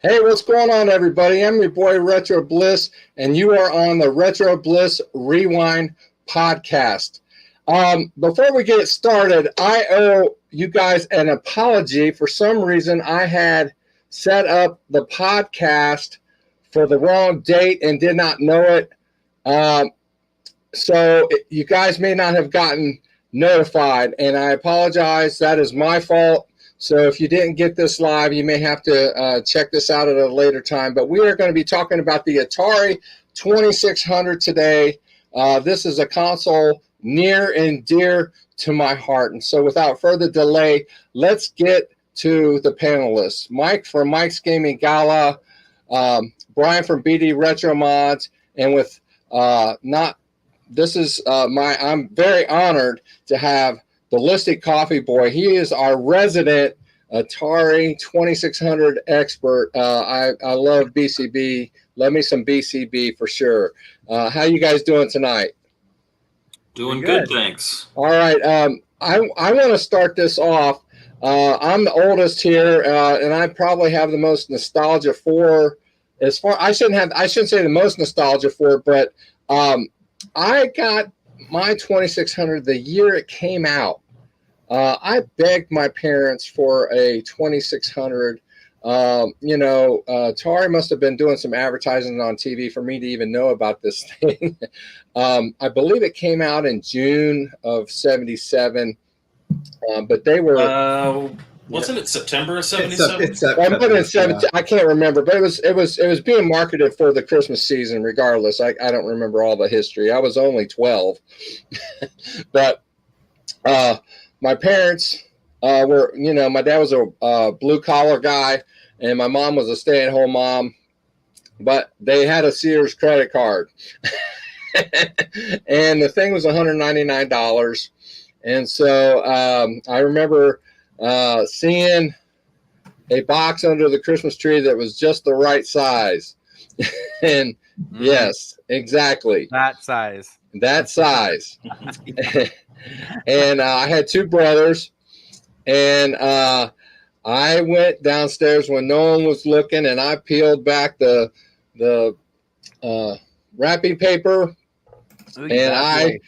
Hey, what's going on, everybody? I'm your boy, Retro Bliss, and you are on the Retro Bliss Rewind podcast. Before we get started, I owe you guys an apology. For some reason, I had set up the podcast for the wrong date and did not know it. So you guys may not have gotten notified, and I apologize. That is my fault. So if you didn't get this live, you may have to check this out at a later time. But we are going to be talking about the Atari 2600 today. This is a console near and dear to my heart. And so without further delay, let's get to the panelists. Mike from Mike's Gaming Gala, Brian from BD Retro Mods, and with I'm very honored to have Ballistic Coffee Boy. He is our resident Atari 2600 expert. I love BCB. Love me some BCB for sure. How you guys doing tonight? Doing good, thanks. All right. I want to start this off. I'm the oldest here, and I probably have the most nostalgia for. I shouldn't say the most nostalgia for it, but I got my 2600 the year it came out. I begged my parents for a 2600. Atari must have been doing some advertising on TV for me to even know about this thing. I believe it came out in June of '77, but they were. Wasn't it September of '77? I can't remember, but it was being marketed for the Christmas season. Regardless, I don't remember all the history. I was only 12, but my parents were, my dad was a blue collar guy, and my mom was a stay at home mom, but they had a Sears credit card, and the thing was $199, and so I remember. Seeing a box under the Christmas tree that was just the right size. And yes, exactly. That size. And I had two brothers, and I went downstairs when no one was looking, and I peeled back the wrapping paper, and I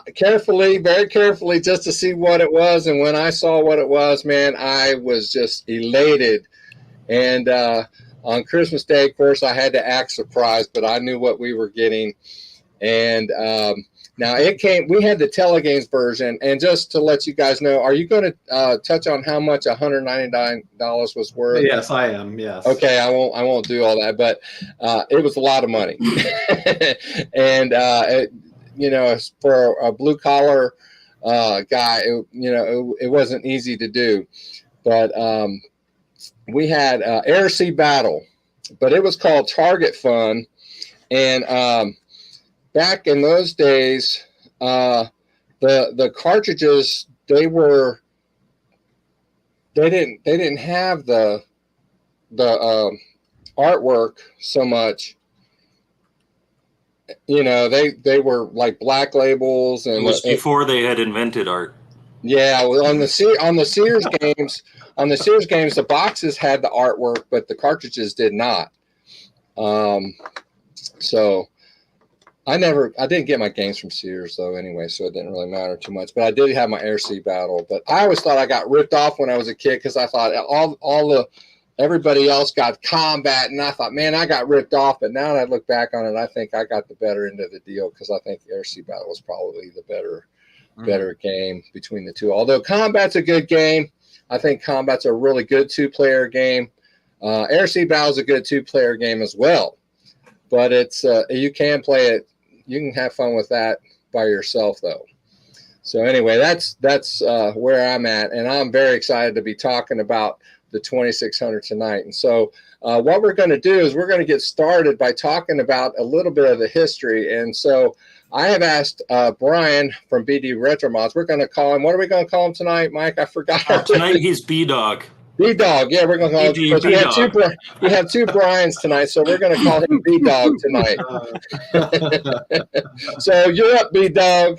very carefully, just to see what it was. And when I saw what it was, man, I was just elated. And on Christmas Day, of course, I had to act surprised, but I knew what we were getting. And now we had the Telegames version. And just to let you guys know, are you going to touch on how much $199 was worth? Yes, I am. Yes. Okay. I won't do all that, but it was a lot of money. And, for a blue collar guy, it wasn't easy to do. But we had Air Sea Battle, but it was called Target Fun. And back in those days, the cartridges they didn't have the artwork so much. They were like black labels, and it was before they had invented art. Yeah, on the Sears games, the boxes had the artwork, but the cartridges did not. So I didn't get my games from Sears though, anyway, so it didn't really matter too much. But I did have my Air Sea Battle. But I always thought I got ripped off when I was a kid, because I thought everybody else got Combat, and I thought, man, I got ripped off. But now that I look back on it, I think I got the better end of the deal, because I think Air Sea Battle was probably the better game between the two. Although Combat's a good game, I think Combat's a really good two-player game. Air Sea Battle's a good two-player game as well. But it's you can play it. You can have fun with that by yourself, though. So anyway, that's where I'm at, and I'm very excited to be talking about the 2600 tonight. And so what we're going to do is we're going to get started by talking about a little bit of the history. And so I have asked Brian from BD Retro Mods. We're going to call him. What are we going to call him tonight, Mike? I forgot. Tonight he's B-Dog. B-Dog. Yeah, we're going to call him. We have two Brians tonight, so we're going to call him B-Dog tonight. So you're up, B-Dog.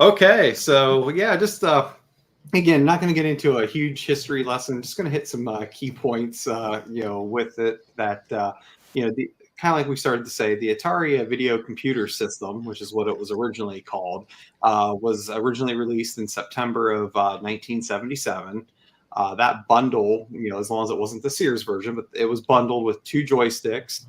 Okay, so yeah, just again, not going to get into a huge history lesson. Just going to hit some key points, with it that, kind of like we started to say, the Atari Video Computer System, which is what it was originally called, was originally released in September of 1977. That bundle, as long as it wasn't the Sears version, but it was bundled with 2 joysticks,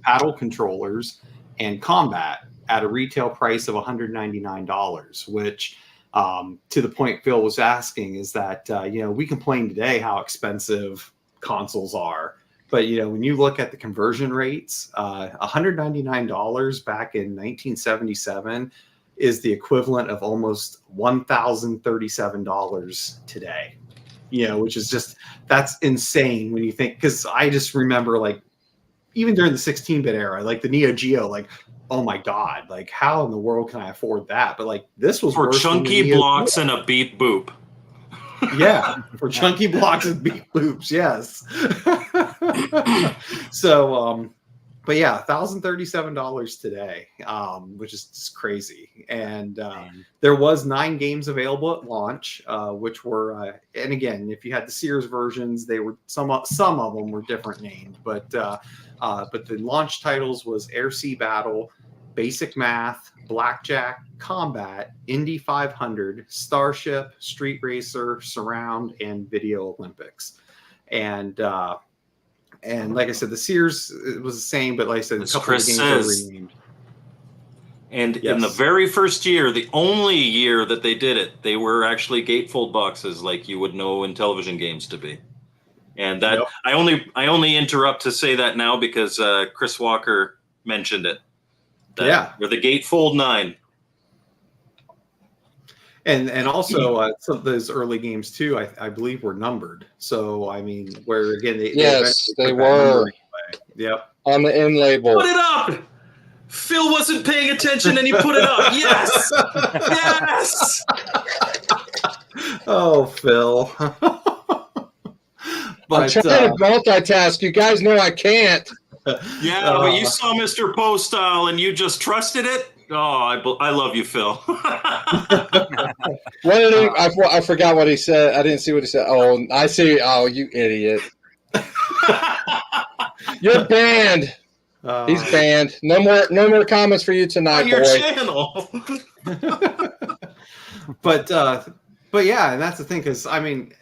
paddle controllers, and combat at a retail price of $199, which to the point Phil was asking is that, we complain today how expensive consoles are. But, when you look at the conversion rates, $199 back in 1977 is the equivalent of almost $1,037 today, which is just, that's insane when you think, because I just remember, like, even during the 16-bit era, like the Neo Geo, like, oh my God, like how in the world can I afford that? But like this was for chunky blocks and a beep boop. Yeah, for chunky blocks and beep boops, yes. So, but yeah, $1,037 today, which is just crazy. And there was 9 games available at launch, which were, and again, if you had the Sears versions, they were some of them were different named, but the launch titles was Air Sea Battle, Basic Math, Blackjack, Combat, Indy 500, Starship, Street Racer, Surround, and Video Olympics. And like I said, the Sears, it was the same, but like I said, a couple of games were renamed. And in the very first year, the only year that they did it, they were actually gatefold boxes like you would know in television games to be. And that I only interrupt to say that now because Chris Walker mentioned it. With the gatefold 9. And also some of those early games too, I believe were numbered. So I mean, where again they were. Yep. On the end label. Put it up. Phil wasn't paying attention and he put it up. Yes. Yes. Oh, Phil. But, I'm trying to multitask. You guys know I can't. Yeah, but you saw Mr. Poe style and you just trusted it. Oh, I love you, Phil. What did he, I forgot what he said. I didn't see what he said. Oh, I see. Oh, you idiot. You're banned. He's banned. No more comments for you tonight, on your boy. channel. But yeah, and that's the thing, because I mean,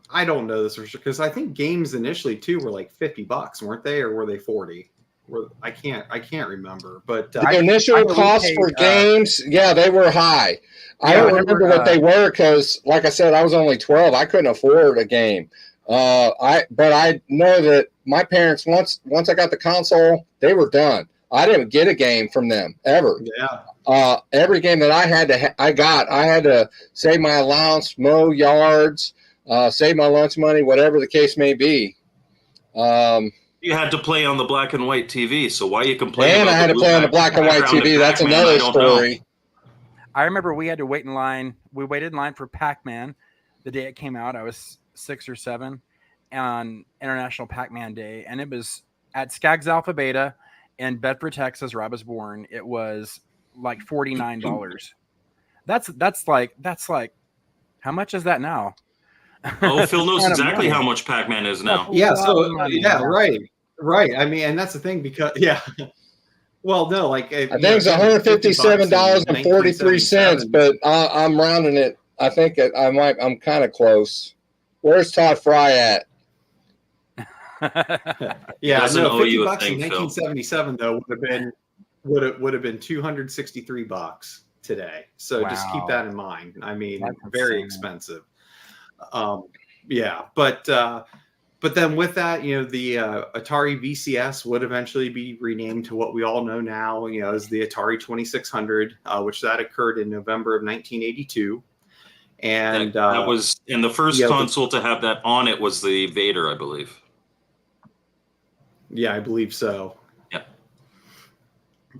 I don't know this for sure, because I think games initially too were like $50, weren't they, or were they 40? I can't remember. But the initial cost for games, they were high. I don't remember what they were because, like I said, I was only 12. I couldn't afford a game. But I know that my parents, once I got the console, they were done. I didn't get a game from them ever. Yeah. Every game that I had to save my allowance, mow yards, save my lunch money, whatever the case may be. You had to play on the black and white TV, so why are you complaining? And I had to play on the black and white TV. That's another story. I remember we had to wait in line. We waited in line for Pac-Man the day it came out. I was 6 or 7 on International Pac-Man Day, and it was at Skaggs Alpha Beta in Bedford, Texas, where I was born. It was like $49. That's like how much is that now? Oh, Phil knows exactly how much Pac-Man is now. Yeah, right. I mean, and that's the thing, because well, no, like I think it's $157.43, but I'm rounding it. I think I'm kind of close. Where's Todd Fry at? Yeah, no, $50 in 1977 though would have been $263 today. So just keep that in mind. I mean, very expensive. But then with that, the Atari VCS would eventually be renamed to what we all know now, as the Atari 2600, which that occurred in November of 1982. And that was, and the first console to have that on it was the Vader, I believe. Yeah, I believe so. Yeah.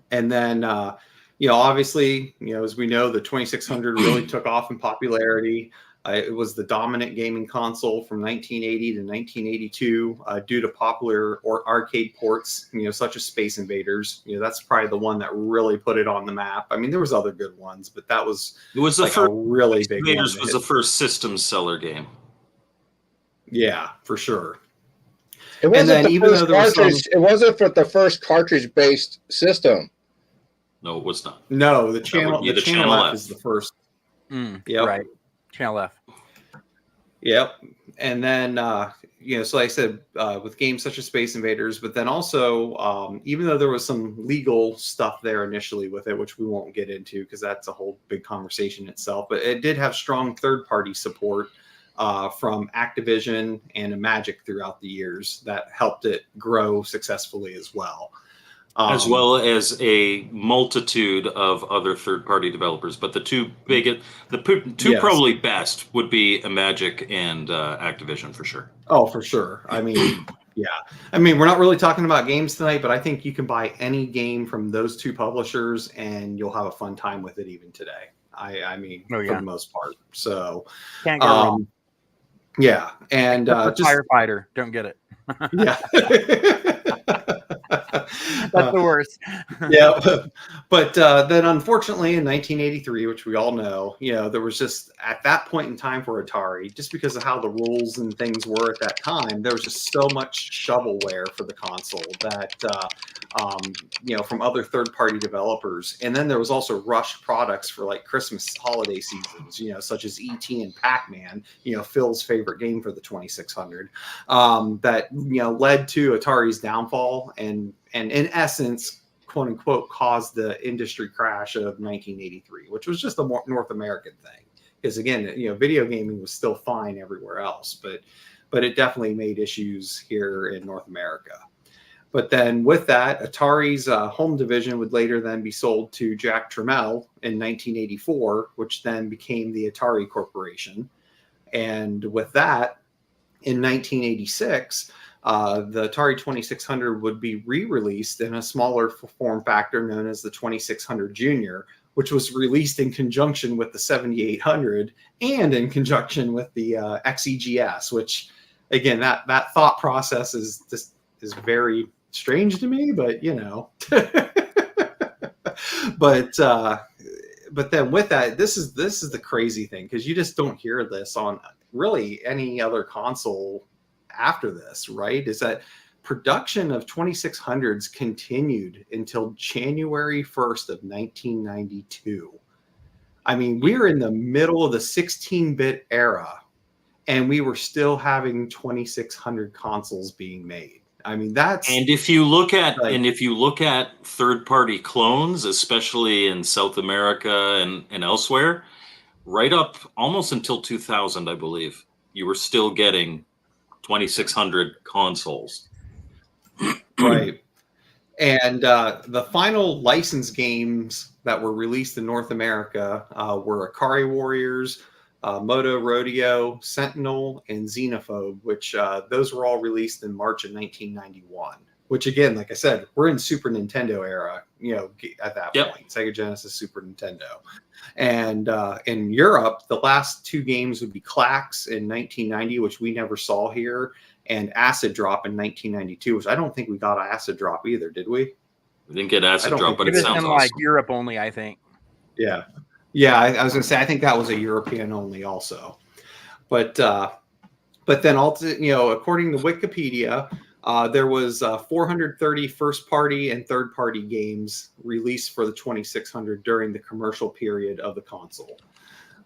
And then, obviously, as we know, the 2600 really took off in popularity. It was the dominant gaming console from 1980 to 1982 due to popular or arcade ports, such as Space Invaders. That's probably the one that really put it on the map. I mean, there was other good ones, but that was the like first, a really big one. Invaders was the first system seller game. Yeah, for sure. It wasn't it wasn't for the first cartridge-based system. No, it was not. No, the channel F is the first. Yep. Right. Channel F. Yep. And then, so like I said, with games such as Space Invaders, but then also, even though there was some legal stuff there initially with it, which we won't get into because that's a whole big conversation itself, but it did have strong third-party support from Activision and Magic throughout the years that helped it grow successfully as well. As well as a multitude of other third-party developers, but the two probably best would be Magic and Activision for sure. Oh, for sure. I mean, yeah. I mean, we're not really talking about games tonight, but I think you can buy any game from those two publishers and you'll have a fun time with it even today. I mean, for the most part. So, can't go wrong. Yeah, and just Firefighter, don't get it. Yeah. That's the worst. Yeah, but then unfortunately in 1983, which we all know, there was just at that point in time for Atari, just because of how the rules and things were at that time, there was just so much shovelware for the console that from other third-party developers, and then there was also rushed products for like Christmas holiday seasons, such as E.T. and Pac-Man, Phil's favorite game for the 2600, that led to Atari's downfall and in essence, quote unquote, caused the industry crash of 1983, which was just a more North American thing. Because again, video gaming was still fine everywhere else, but it definitely made issues here in North America. But then with that, Atari's home division would later then be sold to Jack Tramiel in 1984, which then became the Atari Corporation. And with that, in 1986, the Atari 2600 would be re-released in a smaller form factor known as the 2600 Junior, which was released in conjunction with the 7800 and in conjunction with the XEGS, which, again, that thought process is very strange to me, but but then with that, this is the crazy thing, because you just don't hear this on really any other console after this, right? Is that production of 2600s continued until January 1st of 1992. I mean, we're in the middle of the 16-bit era, and we were still having 2600 consoles being made. I mean, and if you look at third-party clones, especially in South America and elsewhere, right up almost until 2000, I believe, you were still getting 2600 consoles. Right. And the final licensed games that were released in North America were Akari Warriors, Moto Rodeo, Sentinel, and Xenophobe, which those were all released in March of 1991. Which, again, like I said, we're in Super Nintendo era, at that point. Sega Genesis, Super Nintendo. And in Europe, the last two games would be Clax in 1990, which we never saw here, and Acid Drop in 1992, which I don't think we got Acid Drop either, did we? We didn't get Acid Drop, but it sounds awesome. Like Europe only, I think. Yeah. Yeah, I was going to say, I think that was a European only also. But then, according to Wikipedia, there was 430 first-party and third-party games released for the 2600 during the commercial period of the console.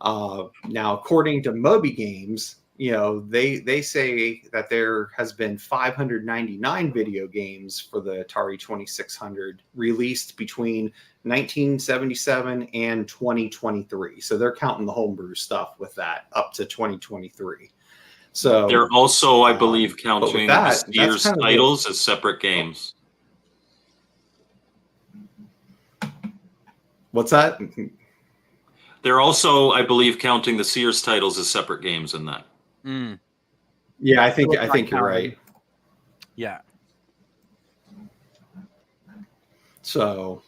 Now, according to Moby Games, they say that there has been 599 video games for the Atari 2600 released between 1977 and 2023. So they're counting the homebrew stuff with that up to 2023. So they're also, I believe, counting the Sears titles as separate games. What's that? They're also, I believe, counting the Sears titles as separate games in that. Mm. Yeah, I think you're right. Yeah. So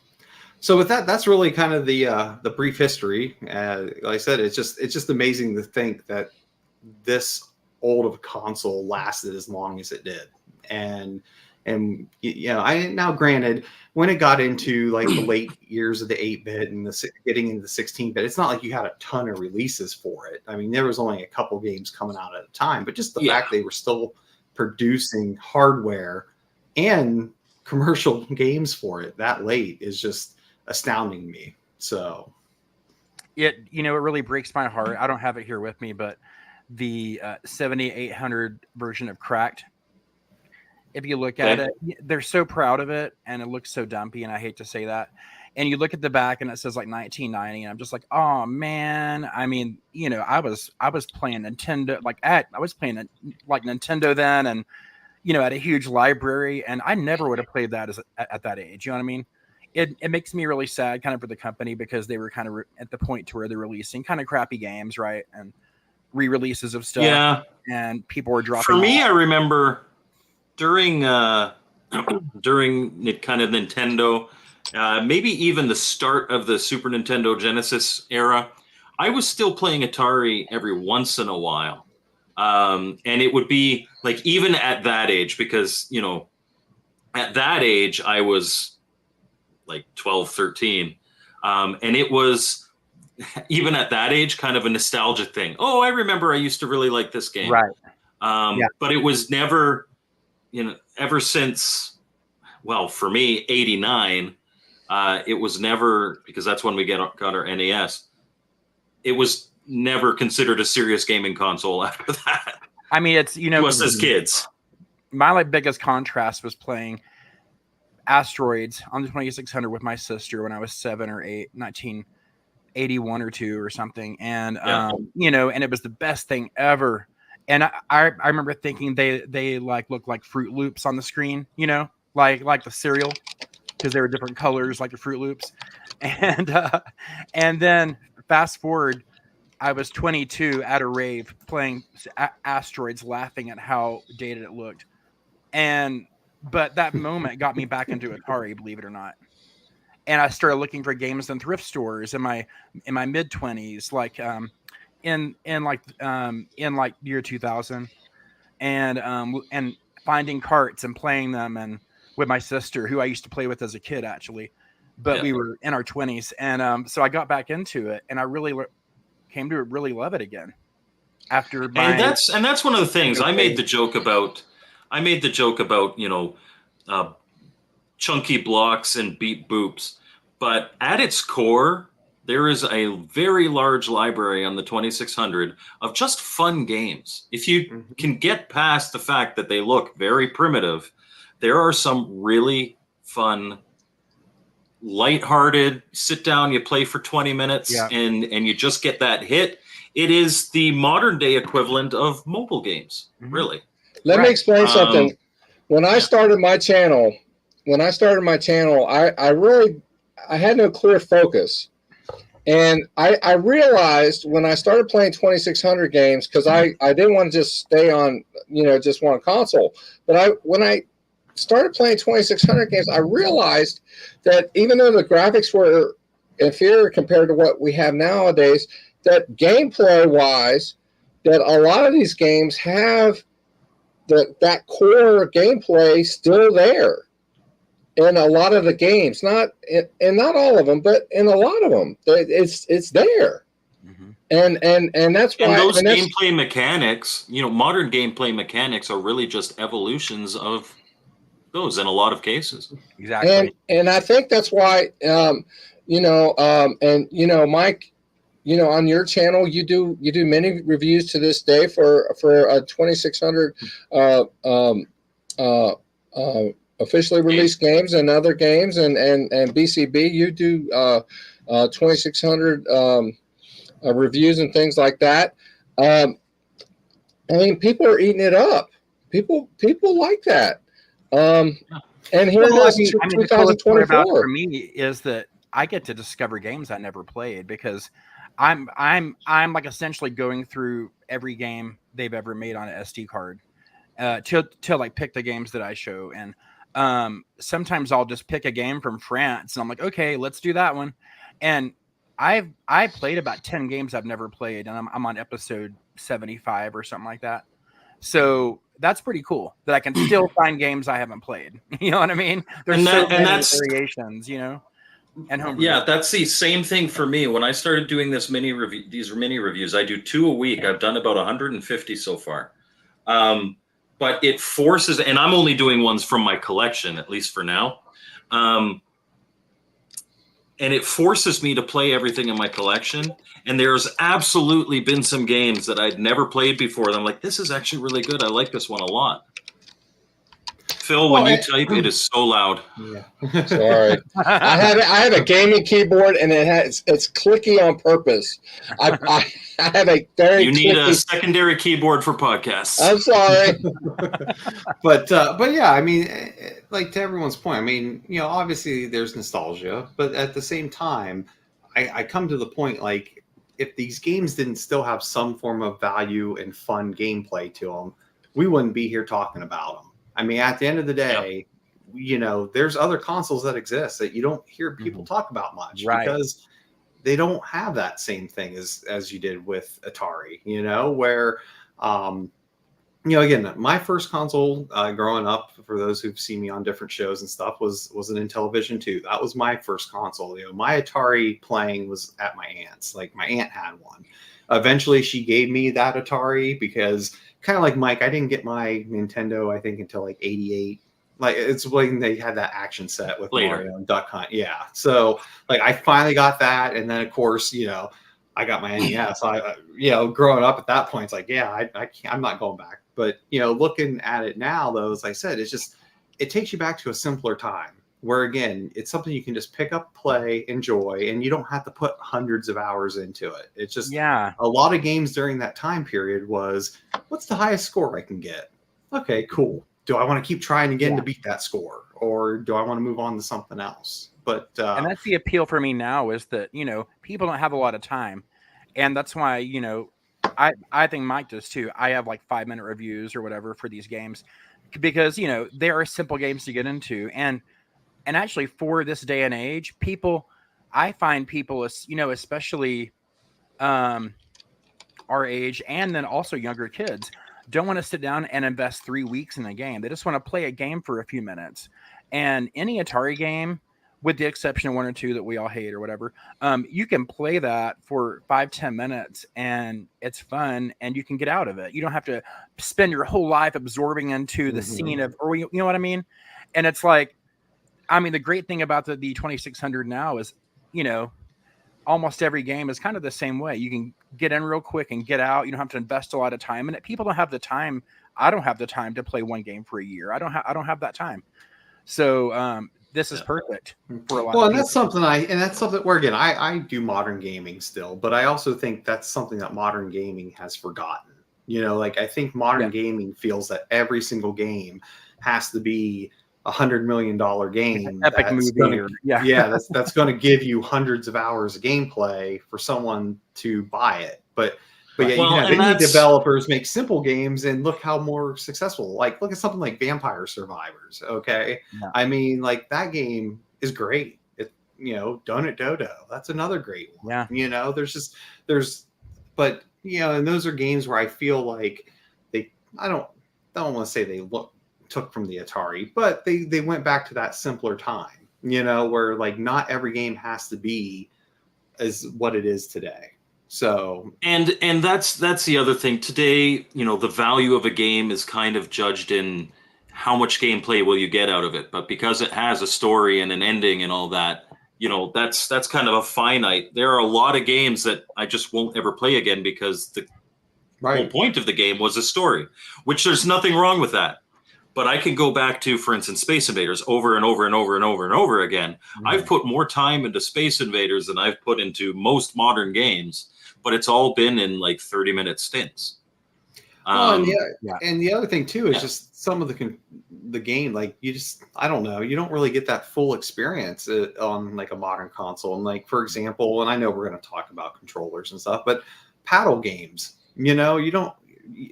So with that, that's really kind of the brief history. Like I said, it's just amazing to think that this old of a console lasted as long as it did. And you know, I now granted when it got into like the late years of the 8-bit and getting into the 16-bit, it's not like you had a ton of releases for it. I mean, there was only a couple games coming out at a time, but just the fact they were still producing hardware and commercial games for it that late is just astounding to me. So it really breaks my heart. I don't have it here with me, but the 7800 version of Cracked, if you look at it, they're so proud of it, and it looks so dumpy, and I hate to say that. And you look at the back, and it says like 1990, and I'm just like, oh man. I mean, you know, I was playing Nintendo, I was playing like Nintendo then, and you know, at a huge library, and I never would have played that at that age. You know what I mean? It makes me really sad, kind of, for the company, because they were kind of at the point to where they're releasing kind of crappy games, right, and re-releases of stuff. Yeah, and people were dropping. For me, I remember during during kind of Nintendo, maybe even the start of the Super Nintendo Genesis era, I was still playing Atari every once in a while. And it would be like, even at that age, because, you know, at that age, I was like 12, 13. And it was, even at that age, kind of a nostalgia thing. Oh, I remember I used to really like this game. Right. But it was never, you know, ever since, well, for me, 89, it was never, because that's when we got our NES. It was never considered a serious gaming console after that. I mean, it's, you know, to us as kids. My like biggest contrast was playing Asteroids on the 2600 with my sister when I was 7 or 8, 1981 or 2 or something. And, you know, and it was the best thing ever. And I remember thinking they like look like Fruit Loops on the screen, you know, like the cereal, because they were different colors, like the Fruit Loops. And then fast forward, I was 22 at a rave playing Asteroids, laughing at how dated it looked. But that moment got me back into Atari, believe it or not. And I started looking for games in thrift stores in my mid 20s, like in year 2000, and finding carts and playing them, and with my sister, who I used to play with as a kid, actually, but we were in our 20s, and so I got back into it, and I really came to really love it again after and that's one of the things I made the joke about, you know, chunky blocks and beat boops, but at its core, there is a very large library on the 2600 of just fun games. If you can get past the fact that they look very primitive, there are some really fun, lighthearted, sit down, you play for 20 minutes, and you just get that hit. It is the modern day equivalent of mobile games, really. Let me explain something. When I started my channel, I had no clear focus. And I realized when I started playing 2600 games, because I didn't want to just stay on, you know, just one console. But when I started playing 2600 games, I realized that even though the graphics were inferior compared to what we have nowadays, that gameplay-wise, that a lot of these games have that core gameplay still there. In a lot of the games, not all of them, but in a lot of them, it's there, and that's why. And those gameplay mechanics, you know, modern gameplay mechanics are really just evolutions of those in a lot cases. Exactly. And I think that's why, and you know, Mike, you know, on your channel, you do many reviews to this day for a 2600. Officially released games and other games, and BCB, you do 2600 reviews and things like that. I mean, people are eating it up. People like that. And here it is, 2024. For me is that I get to discover games I never played, because I'm like essentially going through every game they've ever made on an SD card to like pick the games that I show. And sometimes I'll just pick a game from France and I'm like, okay, let's do that one. And I played about 10 games I've never played, and I'm on episode 75 or something like that. So that's pretty cool that I can still find games I haven't played. You know what I mean? There's many variations, you know. And homebrew. Yeah, that's the same thing for me. When I started doing these mini reviews, I do 2 a week. I've done about 150 so far. But it forces, and I'm only doing ones from my collection, at least for now. And it forces me to play everything in my collection. And there's absolutely been some games that I'd never played before. And I'm like, this is actually really good. I like this one a lot. Phil, when you type, it is so loud. Yeah. Sorry. I have a gaming keyboard, and it's clicky on purpose. I have a very You need a secondary keyboard for podcasts. I'm sorry. But yeah, I mean, like, to everyone's point, I mean, you know, obviously there's nostalgia, but at the same time, I come to the point, like, if these games didn't still have some form of value and fun gameplay to them, we wouldn't be here talking about them. I mean, at the end of the day, you know, there's other consoles that exist that you don't hear people talk about much, because they don't have that same thing as you did with Atari, you know, where, you know, again, my first console growing up, for those who've seen me on different shows and stuff, was an Intellivision 2. That was my first console. You know, my Atari playing was at my aunt's. Like, my aunt had one. Eventually, she gave me that Atari because, kind of like Mike, I didn't get my Nintendo, I think, until like 88. Like, it's when they had that action set with Mario and Duck Hunt. Yeah. So, like, I finally got that. And then, of course, you know, I got my NES. You know, growing up at that point, it's like, yeah, I can't, I'm not going back. But, you know, looking at it now, though, as I said, it's just, it takes you back to a simpler time where, again, it's something you can just pick up, play, enjoy, and you don't have to put hundreds of hours into it. It's just, a lot of games during that time period was, what's the highest score I can get? Okay, cool. Do I want to keep trying again to beat that score, or do I want to move on to something else? But and that's the appeal for me now, is that, you know, people don't have a lot of time, and that's why, you know, I think Mike does too. I have like 5-minute reviews or whatever for these games, because, you know, they are simple games to get into, and actually, for this day and age, I find people, you know, especially our age, and then also younger kids, don't want to sit down and invest 3 weeks in a game. They just want to play a game for a few minutes. And any Atari game, with the exception of 1 or 2 that we all hate or whatever, you can play that for 5-10 minutes, and it's fun, and you can get out of it. You don't have to spend your whole life absorbing into the scene of, or you know what I mean? And it's like, I mean, the great thing about the 2600 now is, you know, almost every game is kind of the same way. You can get in real quick and get out. You don't have to invest a lot of time in it. People don't have the time. I don't have the time to play one game for a year. I don't have that time. So this is perfect for a lot of people. And that's something where, again, I do modern gaming still, but I also think that's something that modern gaming has forgotten. You know, like, I think modern gaming feels that every single game has to be $100 million game, epic movie, that's going to give you hundreds of hours of gameplay for someone to buy it. But yeah, you can have indie developers make simple games, and look how more successful. Like, look at something like Vampire Survivors. Okay, I mean, like, that game is great. It, you know, Donut Dodo, that's another great one. Yeah, you know, but you know, and those are games where I feel like I don't want to say they took from the Atari, but they went back to that simpler time, you know, where, like, not every game has to be as what it is today. So and that's the other thing today. You know, the value of a game is kind of judged in how much gameplay will you get out of it, but because it has a story and an ending and all that, you know, that's kind of a finite. There are a lot of games that I just won't ever play again because the whole point of the game was a story, which there's nothing wrong with that. But I can go back to, for instance, Space Invaders over and over and over and over and over again. I've put more time into Space Invaders than I've put into most modern games, but it's all been in like 30-minute stints. And the other thing too is just some of the game, like, I don't know, you don't really get that full experience on like a modern console. And, like, for example, and I know we're going to talk about controllers and stuff, but paddle games, you know, you don't.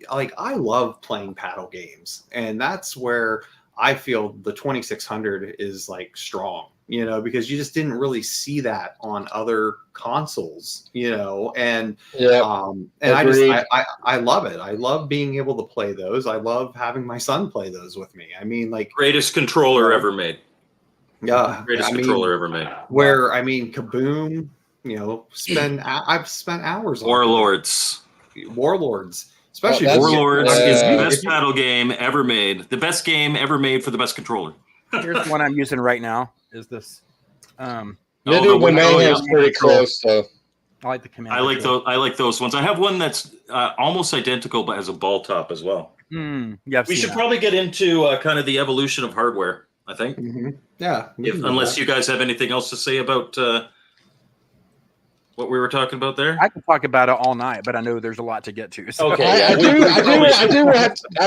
Like, I love playing paddle games, and that's where I feel the 2600 is like strong, because you just didn't really see that on other consoles, and I love it. I love being able to play those. I love having my son play those with me. I mean, like, greatest controller ever made. Yeah, greatest controller ever made. Where Kaboom, I've spent hours on Warlords. Especially Warlords is the best paddle game ever made. The best game ever made for the best controller. Here's the one I'm using right now. Is this? Medieval Mayhem's pretty close, though. I like the command. I like those ones. I have one that's almost identical, but has a ball top as well. Yeah, we should probably get into kind of the evolution of hardware. I think. Mm-hmm. Yeah. Unless you guys have anything else to say about what we were talking about there. I can talk about it all night, but I know there's a lot to get to. So. Okay. I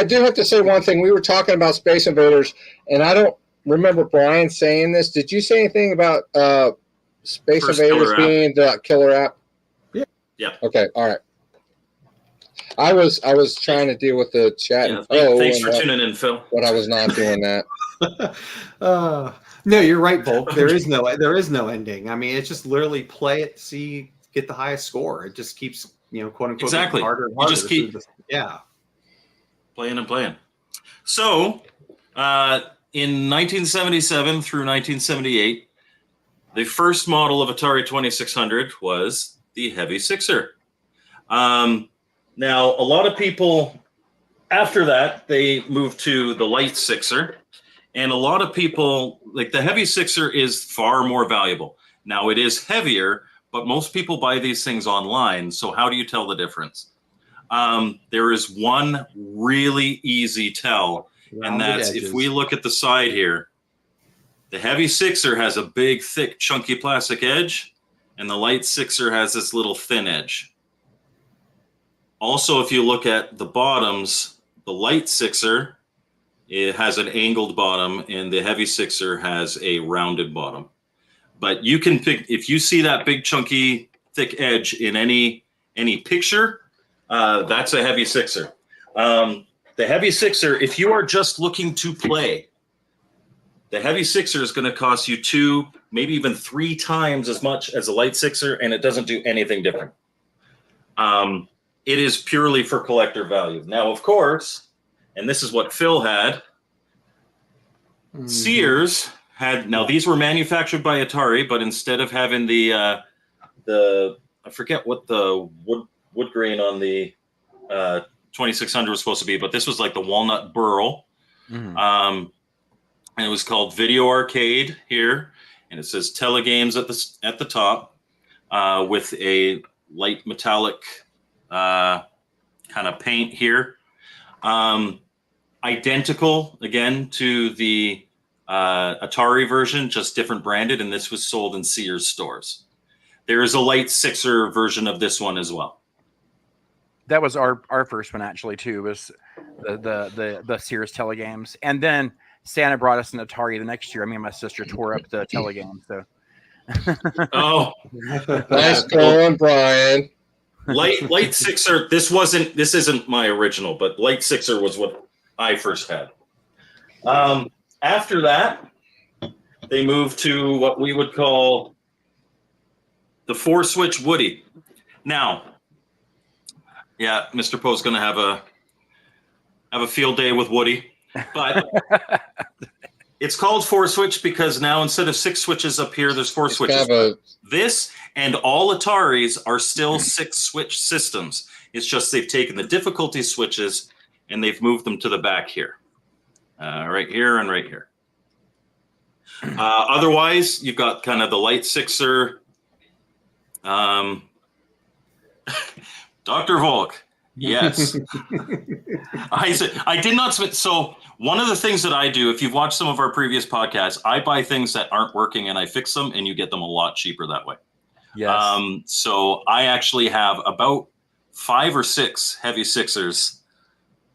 do have to say one thing. We were talking about Space Invaders, and I don't remember Brian saying this. Did you say anything about Space Invaders being the killer app? Yeah. Yeah. Okay. All right. I was trying to deal with the chat. Yeah, thanks for tuning in, Phil. But I was not doing that. No, you're right, Volk. There is no ending. I mean, it's just literally play it, get the highest score. It just keeps, quote unquote, exactly harder and harder. You just keep playing and playing. So, in 1977 through 1978, the first model of Atari 2600 was the Heavy Sixer. Now, a lot of people after that, they moved to the Light Sixer. And a lot of people, like the Heavy Sixer is far more valuable. Now, it is heavier, but most people buy these things online. So how do you tell the difference? There is one really easy tell, and that's if we look at the side here, the Heavy Sixer has a big, thick, chunky plastic edge, and the Light Sixer has this little thin edge. Also, if you look at the bottoms, the Light Sixer, it has an angled bottom, and the Heavy Sixer has a rounded bottom. But you can pick, if you see that big, chunky, thick edge in any picture, that's a Heavy Sixer. The Heavy Sixer, if you are just looking to play, the Heavy Sixer is going to cost you 2, maybe even 3 times as much as a Light Sixer, and it doesn't do anything different. It is purely for collector value. Now, of course, and this is what Phil had. Mm-hmm. Sears had, now these were manufactured by Atari, but instead of having the I forget what the wood grain on the 2600 was supposed to be, but this was like the walnut burl. Mm-hmm. And it was called Video Arcade here, and it says Telegames at the top, with a light metallic kind of paint here. Identical again to the Atari version, just different branded, and this was sold in Sears stores. There is a Light Sixer version of this one as well. That was our first one actually too. Was the Sears Telegames, and then Santa brought us an Atari the next year. Me and my sister tore up the Telegames. So. Oh, nice going, Brian. Light Sixer. This isn't my original, but Light Sixer was what I first had. After that, they moved to what we would call the 4-switch Woody. Now, yeah, Mr. Poe's going to have a field day with Woody, but it's called 4-switch because now instead of 6 switches up here, there's 4 switches. This and all Ataris are still 6-switch systems. It's just they've taken the difficulty switches and they've moved them to the back here. Right here and right here. Otherwise, you've got kind of the Light Sixer. Dr. Volk, yes. I did not submit. So one of the things that I do, if you've watched some of our previous podcasts, I buy things that aren't working and I fix them, and you get them a lot cheaper that way. Yes. So I actually have about 5 or 6 Heavy Sixers,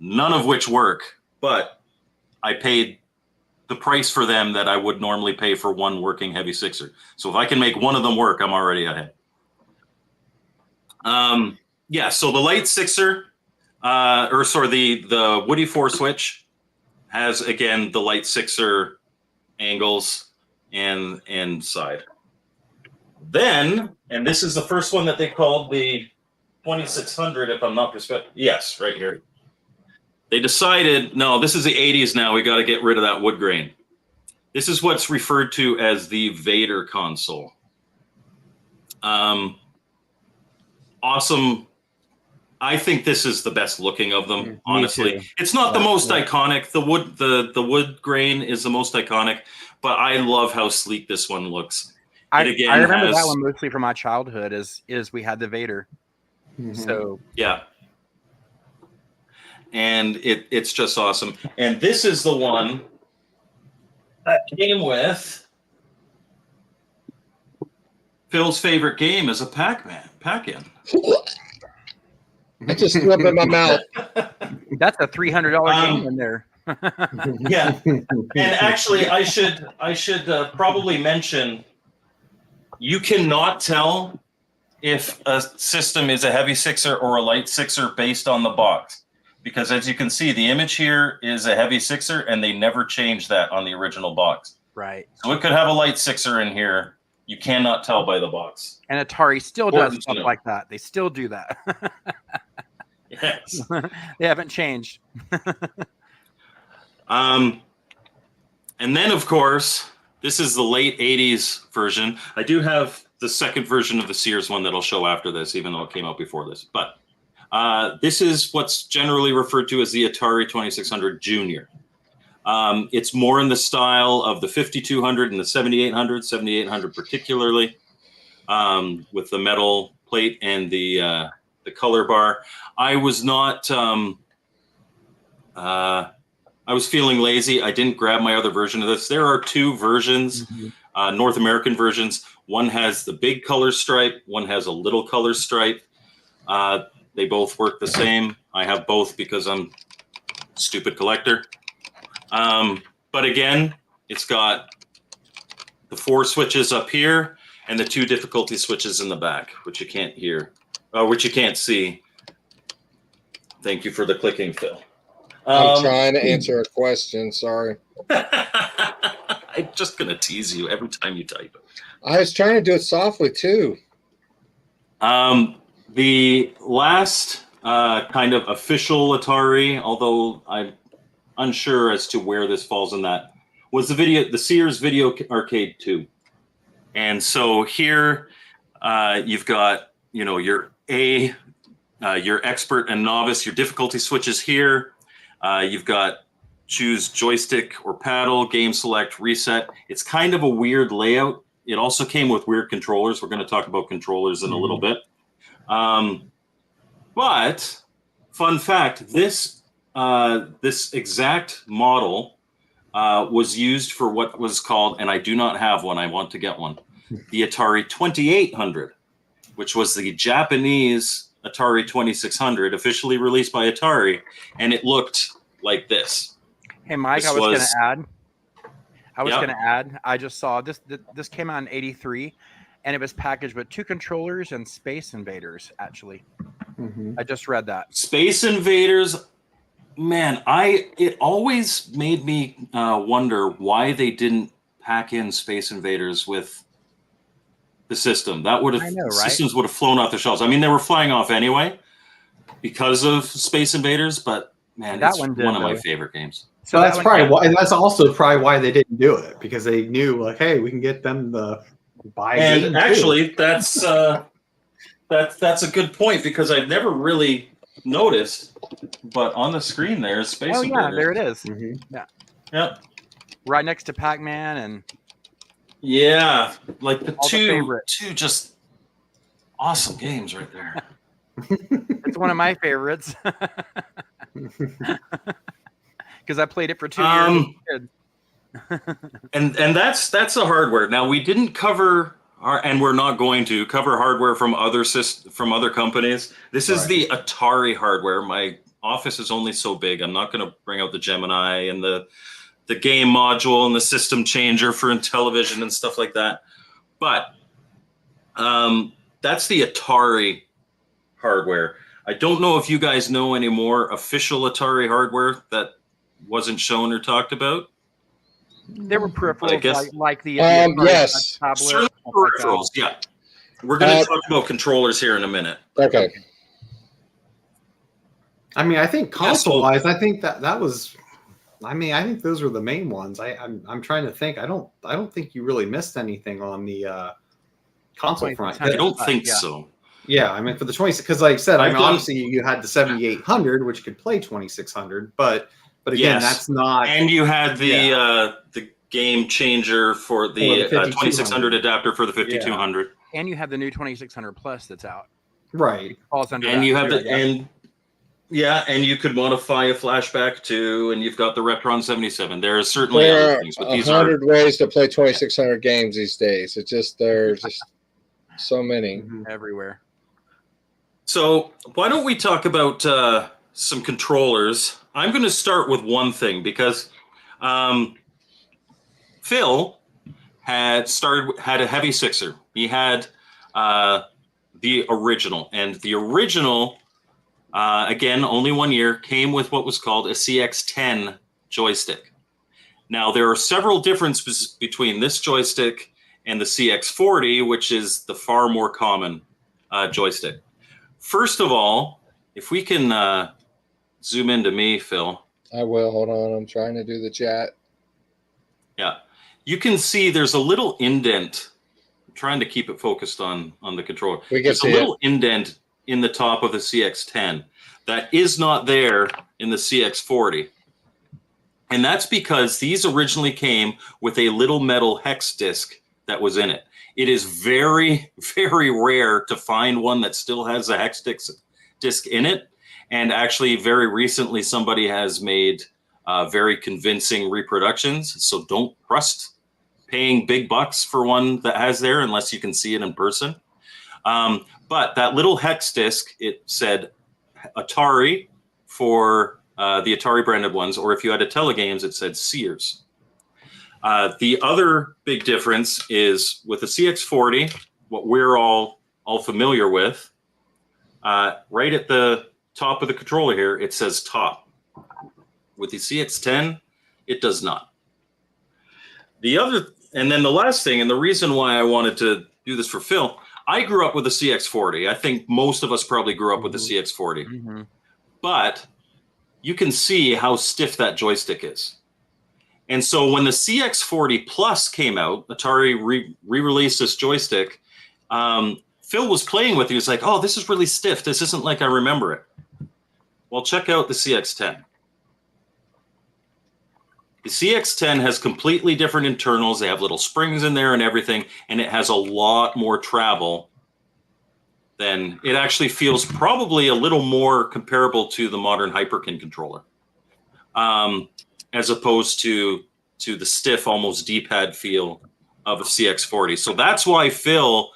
none of which work, but I paid the price for them that I would normally pay for one working Heavy Sixer. So if I can make one of them work, I'm already ahead. Yeah, so the Light Sixer, the Woody 4-switch has again the light sixer angles and side. Then, and this is the first one that they called the 2600, if I'm not mistaken. Yes, right here. They decided, no, this is the 80s now. We got to get rid of that wood grain. This is what's referred to as the Vader console. Awesome. I think this is the best looking of them, honestly. It's not the most iconic. The wood grain is the most iconic, but I love how sleek this one looks. I remember that one mostly from my childhood is we had the Vader. So yeah. And it's just awesome. And this is the one that came with Phil's favorite game is a Pac-Man, Pac-In. I just threw up in my mouth. That's a $300 game in there. Yeah. And actually, I should probably mention, you cannot tell if a system is a heavy sixer or a light sixer based on the box. Because as you can see, the image here is a heavy sixer, and they never changed that on the original box. Right. So it could have a light sixer in here. You cannot tell by the box. And Atari still does stuff like that. They still do that. Yes. They haven't changed. And then, of course, this is the late 80s version. I do have the second version of the Sears one that I'll show after this, even though it came out before this. But this is what's generally referred to as the Atari 2600 Junior. It's more in the style of the 5200 and the 7800 particularly, with the metal plate and the color bar. I was not, I was feeling lazy. I didn't grab my other version of this. There are two versions, North American versions. One has the big color stripe. One has a little color stripe. They both work the same. I have both because I'm a stupid collector. But again, it's got the 4 switches up here and the 2 difficulty switches in the back, which you can't hear, which you can't see. Thank you for the clicking, Phil. I'm trying to answer a question. Sorry. I'm just going to tease you every time you type it. I was trying to do it softly, too. The last kind of official Atari, although I'm unsure as to where this falls in that, was the Sears Video Arcade 2. And so here you've got, your your expert and novice, your difficulty switches here. You've got choose joystick or paddle, game select, reset. It's kind of a weird layout. It also came with weird controllers. We're going to talk about controllers in a little bit. But fun fact, this exact model was used for what was called, and I do not have one, I want to get one, the Atari 2800, which was the Japanese Atari 2600, officially released by Atari, and it looked like this. Hey, Mike, I was going to add, I just saw this came out in 83, and it was packaged with 2 controllers and Space Invaders, actually. I just read that. Space Invaders, man, it always made me wonder why they didn't pack in Space Invaders with the system. That would have, systems would have flown off the shelves. I mean, they were flying off anyway because of Space Invaders, but man, that's one of my favorite games. So that's probably why, and that's also probably why they didn't do it, because they knew, like, hey, we can get them to buy. And actually, that's a good point, because I've never really noticed, but on the screen there is Space Invaders. Yeah, there it is. Yeah. Yep. Right next to Pac-Man and. Yeah, like the two just awesome games right there. It's one of my favorites because I played it for 2 years. and that's the hardware. Now, we didn't cover and we're not going to cover hardware from other companies. This is the Atari hardware. My office is only so big. I'm not going to bring out the Gemini and the game module and the system changer for Intellivision and stuff like that. But that's the Atari hardware. I don't know if you guys know any more official Atari hardware that wasn't shown or talked about. There were I peripherals guess- like the yes. tablet, Certain stuff like that. peripherals, yeah. We're going to talk about controllers here in a minute. Okay. I mean, I think console-wise, I think that was. I mean, I think those were the main ones. I'm trying to think. I don't think you really missed anything on the console front. I don't think so. Yeah, I mean, for the 26, because like I said, I mean, I've done- obviously you had the 7800, which could play 2600, but again, Yes. that's not. And you had the game changer for the 2600 adapter for the 5200. And you have the new 2600 Plus that's out. Right. Falls under And that you have too, and you could modify a flashback too, and you've got the Retron 77. There are certainly There other are things, but these are 100 ways to play 2600 games these days. There's just so many. everywhere. So why don't we talk about some controllers? I'm going to start with one thing because Phil had a heavy sixer. He had the original, and the original, again, only 1 year, came with what was called a CX10 joystick. Now, there are several differences between this joystick and the CX40, which is the far more common joystick. First of all, if we can zoom into me, Phil. I will. Hold on. I'm trying to do the chat. Yeah. You can see there's a little indent. I'm trying to keep it focused on the controller. We can There's see a little indent in the top of the CX10 that is not there in the CX40. And that's because these originally came with a little metal hex disc that was in it. It is very, very rare to find one that still has a hex disc in it. And actually, very recently, somebody has made very convincing reproductions. So don't trust paying big bucks for one that has there unless you can see it in person. But that little hex disc, it said ATARI for the Atari branded ones, or if you had a Telegames, it said Sears. The other big difference is with the CX40, what we're all familiar with, right at the top of the controller here, it says top. With the CX10, it does not. And then the last thing, and the reason why I wanted to do this for Phil, I grew up with the CX40. I think most of us probably grew up with the CX40. Mm-hmm. But you can see how stiff that joystick is. And so when the CX40 Plus came out, Atari re-released this joystick, Phil was playing with it. He was like, oh, this is really stiff. This isn't like I remember it. Well, check out the CX10. The CX10 has completely different internals. They have little springs in there and everything, and it has a lot more travel than it actually feels probably a little more comparable to the modern Hyperkin controller, as opposed to the stiff, almost D-pad feel of a CX40. So that's why Phil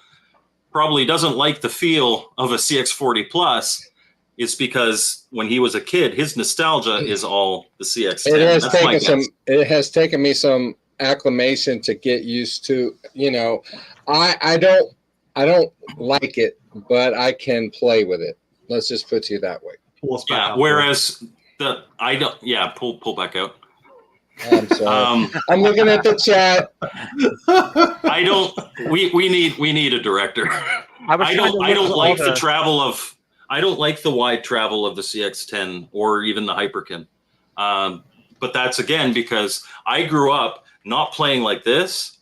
probably doesn't like the feel of a CX40 Plus. It's because when he was a kid, his nostalgia is all the CX10. It has taken me some acclimation to get used to. You know, I don't like it, but I can play with it. Let's just put it that way. Yeah. Whereas pull back out. I'm sorry. I'm looking at the chat. We need a director. I don't like the travel of. I don't like the wide travel of the CX10 or even the Hyperkin. But that's, again, because I grew up not playing like this.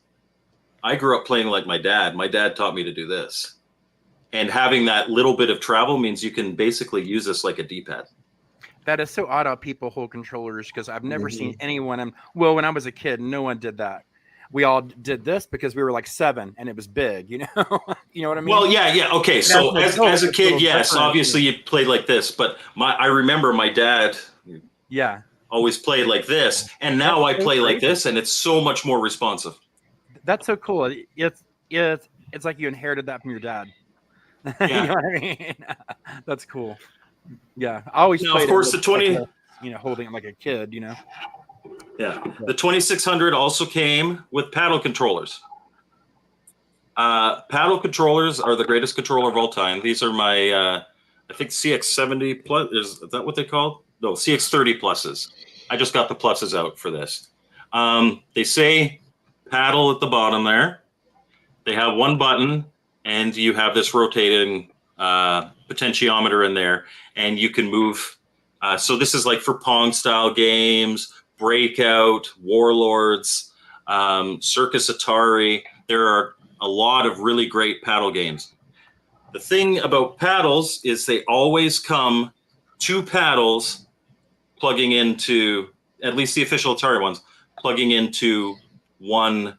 I grew up playing like my dad. My dad taught me to do this. And having that little bit of travel means you can basically use this like a D-pad. That is so odd how people hold controllers, because I've never seen anyone. When I was a kid, no one did that. We all did this because we were like 7 and it was big, you know? You know what I mean? Well, yeah. Okay. So as a kid, yes, obviously you played like this, but I remember my dad always played like this, and now I play like this, and it's so much more responsive. That's so cool. It's like you inherited that from your dad. Yeah. You know what I mean? That's cool. Yeah. I always played of course, the 20 holding it like a kid, you know. Yeah, the 2600 also came with paddle controllers. Paddle controllers are the greatest controller of all time. These are my, I think CX70 plus. Is that what they call? No, CX30 pluses. I just got the pluses out for this. They say paddle at the bottom there. They have one button, and you have this rotating potentiometer in there, and you can move. So this is like for Pong style games, Breakout, Warlords, Circus Atari. There are a lot of really great paddle games. The thing about paddles is they always come 2 paddles plugging into, at least the official Atari ones, plugging into one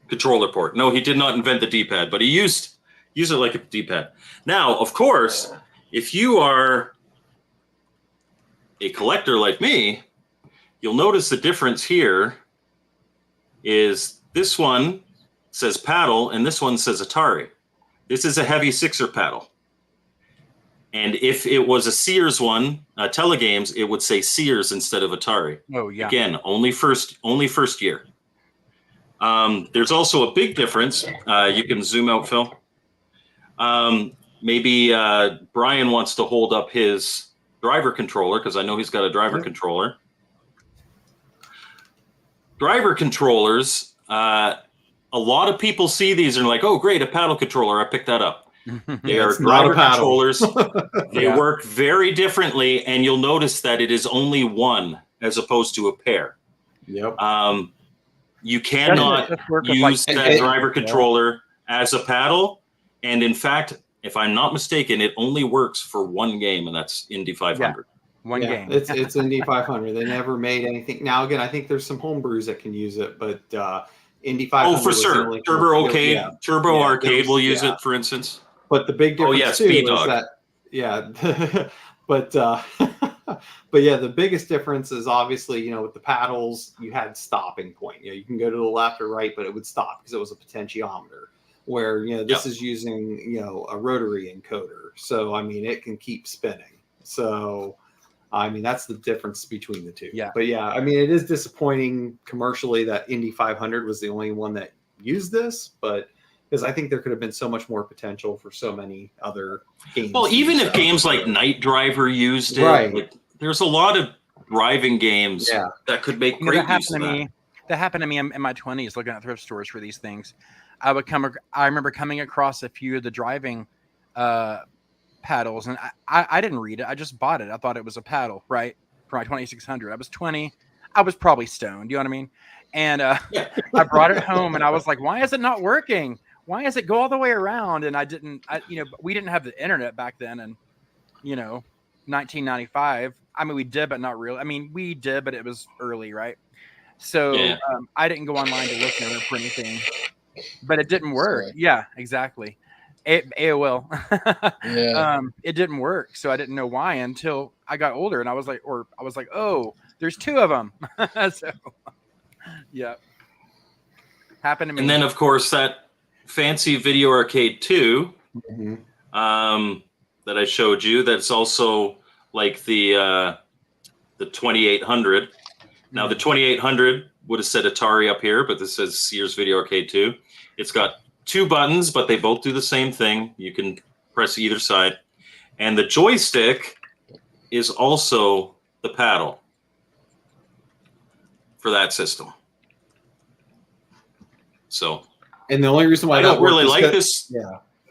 controller port. No, he did not invent the D-pad, but he used it like a D-pad. Now, of course, if you are a collector like me, you'll notice the difference here is this one says paddle and this one says Atari. This is a heavy 6er paddle. And if it was a Sears one, Telegames, it would say Sears instead of Atari. Oh, yeah. Again, only first year. There's also a big difference. You can zoom out, Phil. Maybe Brian wants to hold up his driver controller because I know he's got a driver controller. Driver controllers, a lot of people see these and are like, oh, great, a paddle controller. I picked that up. They are driver controllers. They work very differently, and you'll notice that it is only one as opposed to a pair. Yep. You cannot use that driver controller as a paddle. And in fact, if I'm not mistaken, it only works for one game, and that's Indy 500. One game. It's Indy 500. They never made anything. Now, again, I think there's some homebrews that can use it, but Indy 500. Oh, for sure. Turbo Arcade will use it, for instance. But the big difference too is that, but yeah, the biggest difference is obviously, with the paddles, you had stopping point. You can go to the left or right, but it would stop because it was a potentiometer. Where this is using a rotary encoder, so I mean it can keep spinning. So I mean that's the difference between the two. Yeah. But yeah, I mean it is disappointing commercially that Indy 500 was the only one that used this, but because I think there could have been so much more potential for so many other games. Well, even if games like Night Driver used it, like, there's a lot of driving games that could make great use of that. That happened to me in my 20s, looking at thrift stores for these things. I remember coming across a few of the driving paddles, and I didn't read it. I just bought it. I thought it was a paddle, right? For my 2600. I was 20. I was probably stoned. You know what I mean? And I brought it home, and I was like, why is it not working? Why does it go all the way around? And we didn't have the internet back then. And, 1995, I mean, we did, but not really. I mean, we did, but it was early, right? So I didn't go online to look for anything, but it didn't work. Yeah, exactly. AOL. It didn't work. So I didn't know why until I got older, and I was like, oh, there's 2 of them. So yeah. Happened to me. And then of course that fancy Video Arcade 2 that I showed you, that's also like the 2800. Now the 2800 would have said Atari up here, but this says Sears Video Arcade 2. It's got 2 buttons, but they both do the same thing. You can press either side. And the joystick is also the paddle for that system. So, and the only reason why I don't really like this.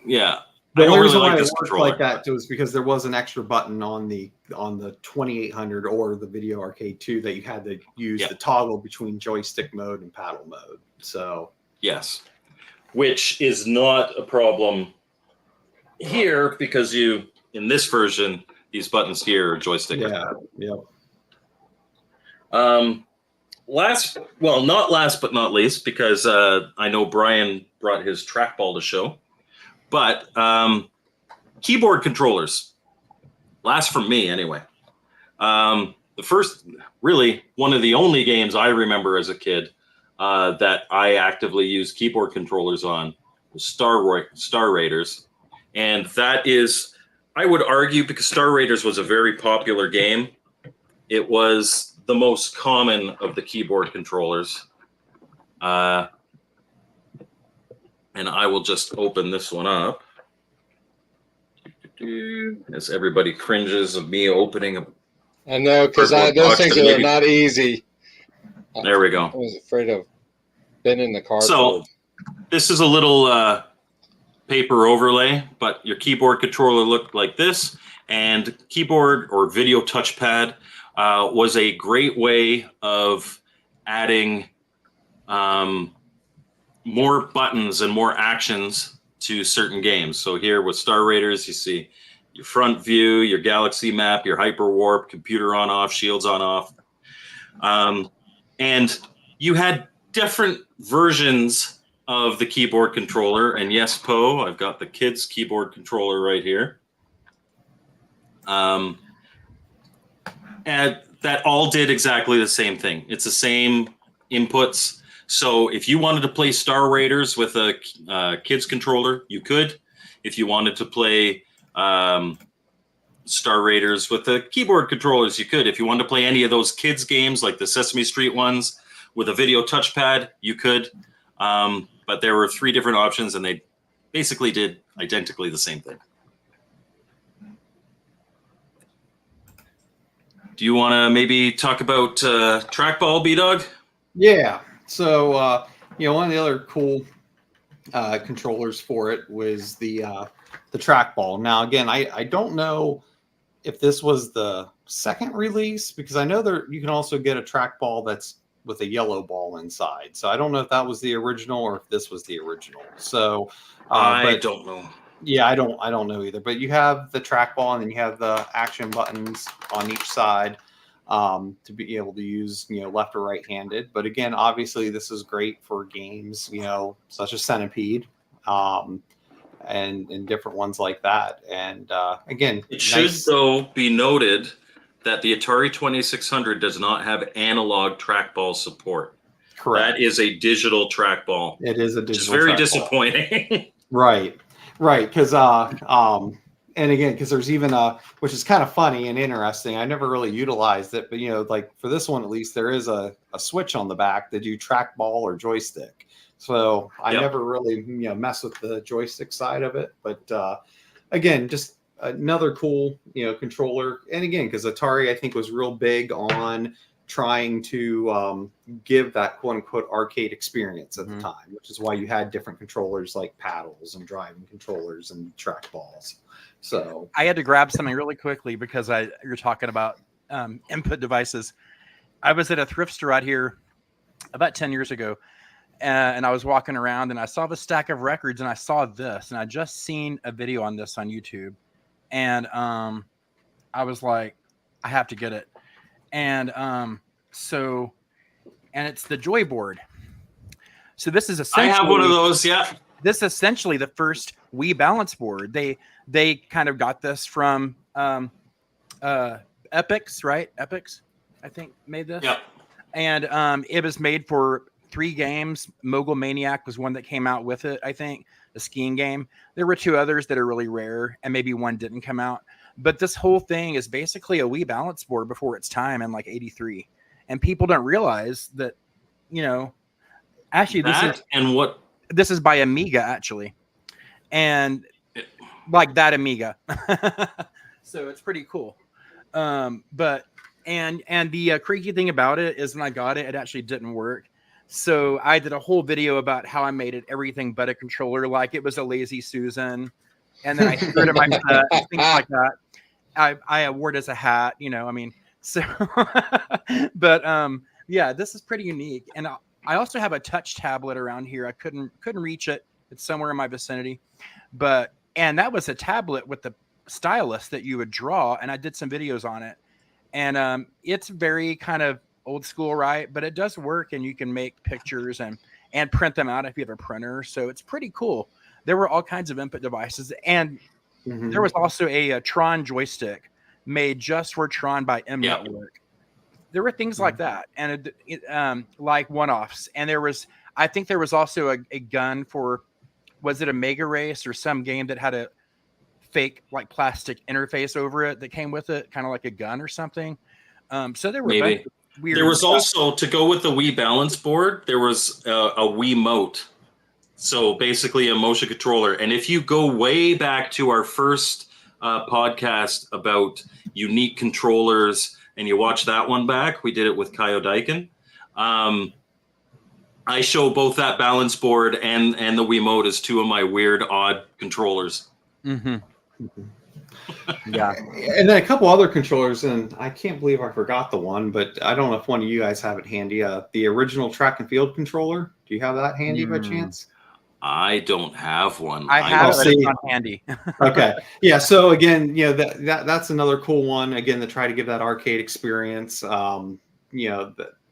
Yeah. The only reason why it worked like that was because there was an extra button on the 2800 or the Video Arcade 2 that you had to use the toggle between joystick mode and paddle mode. So yes, which is not a problem here because in this version, these buttons here are joystick. Not last but not least, because I know Brian brought his trackball to show. But keyboard controllers, last from me anyway. The first, really, one of the only games I remember as a kid that I actively used keyboard controllers on was Star Raiders. And that is, I would argue, because Star Raiders was a very popular game, it was the most common of the keyboard controllers. And I will just open this one up as everybody cringes of me opening I know, because cardboard those box things and are maybe- not easy. There we go. I was afraid of bending the cardboard. So this is a little paper overlay, but your keyboard controller looked like this, and keyboard or video touchpad was a great way of adding more buttons and more actions to certain games. So here with Star Raiders, you see your front view, your galaxy map, your hyper warp, computer on off, shields on off. And you had different versions of the keyboard controller. And yes, Poe, I've got the kids' keyboard controller right here. And that all did exactly the same thing. It's the same inputs. So if you wanted to play Star Raiders with a kids controller, you could. If you wanted to play Star Raiders with the keyboard controllers, you could. If you wanted to play any of those kids games like the Sesame Street ones with a video touchpad, you could. But there were 3 different options, and they basically did identically the same thing. Do you want to maybe talk about trackball, B-Dog? Yeah. So, one of the other cool controllers for it was the trackball. Now, again, I don't know if this was the second release, because I know you can also get a trackball that's with a yellow ball inside. So I don't know if that was the original or if this was the original. So I don't know. Yeah, I don't know either. But you have the trackball, and then you have the action buttons on each side to be able to use, left or right-handed. But again, obviously, this is great for games, such as Centipede, and different ones like that. And again, it should though be noted that the Atari 2600 does not have analog trackball support. Correct. That is a digital trackball. It is a digital. Which is very trackball. Disappointing. Right. Because and again, because there's even which is kind of funny and interesting. I never really utilized it, but like for this one at least, there is a switch on the back that do trackball or joystick. So I never really mess with the joystick side of it. But again, just another cool controller. And again, because Atari I think was real big on trying to give that quote unquote arcade experience at the time, which is why you had different controllers like paddles and driving controllers and trackballs. So I had to grab something really quickly because you're talking about input devices. I was at a thrift store out here about 10 years ago, and I was walking around and I saw the stack of records, and I saw this, and I just seen a video on this on YouTube, and I was like, I have to get it. And and it's the Joy board. So this is essentially, I have one of those. Yeah. This is essentially the first Wii balance board. They kind of got this from Epix, right? Epix, I think, made this. Yeah. And it was made for 3 games. Mogul Maniac was one that came out with it, I think, the skiing game. There were 2 others that are really rare, and maybe one didn't come out. But this whole thing is basically a Wii balance board before its time in like '83, and people don't realize that, actually this is by Amiga actually, and like that Amiga, so it's pretty cool. But the creaky thing about it is when I got it, it actually didn't work. So I did a whole video about how I made it everything but a controller, like it was a Lazy Susan. And then I threw it in my set, things like that. I wore it as a hat, so, but yeah, this is pretty unique. And I also have a touch tablet around here. I couldn't reach it. It's somewhere in my vicinity, and that was a tablet with the stylus that you would draw. And I did some videos on it, and it's very kind of old school, right? But it does work, and you can make pictures and print them out if you have a printer. So it's pretty cool. There were all kinds of input devices, and there was also a Tron joystick made just for Tron by M Network. There were things like that, and like one-offs. And I think there was also a gun for, was it a Mega Race or some game that had a fake like plastic interface over it that came with it, kind of like a gun or something. So there were maybe weird. There was stuff. also, to go with the Wii balance board, there was a Wiimote. So basically a motion controller. And if you go way back to our first podcast about unique controllers and you watch that one back, we did it with Kyodaiken. I show both that balance board and the Wiimote as two of my weird, odd controllers. Mm-hmm. Yeah, and then a couple other controllers, and I can't believe I forgot the one, but I don't know if one of you guys have it handy. The original track and field controller. Do you have that handy by chance? I don't have one. I have it, but it's not handy. Okay. Yeah. So again, that's another cool one. Again, to try to give that arcade experience.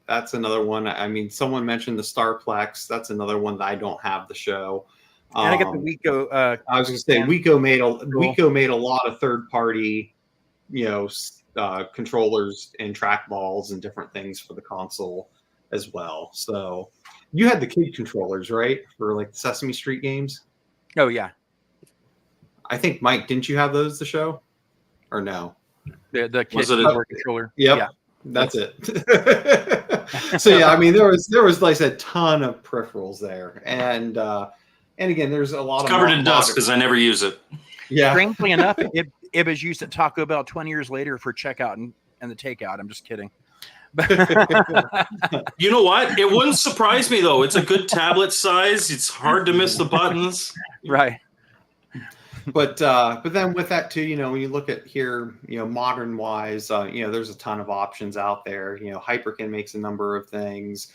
That's another one. I mean, someone mentioned the Starplex. That's another one that I don't have the show. And I get the Wico. I was going to say Wico made a lot of third-party, controllers and trackballs and different things for the console as well. So you had the kid controllers, right, for like the Sesame Street games? Oh yeah. I think Mike, didn't you have those to show, or no? The kid controller. Yep. Yeah. That's it. So yeah, I mean, there was like a ton of peripherals there, and again, there's a lot it's of covered in dust because I never use it. Yeah. Strangely enough, it was used at Taco Bell 20 years later for checkout and the takeout. I'm just kidding. You know what? It wouldn't surprise me though. It's a good tablet size. It's hard to miss the buttons. Right. But then with that too, when you look at here, modern wise, there's a ton of options out there. Hyperkin makes a number of things.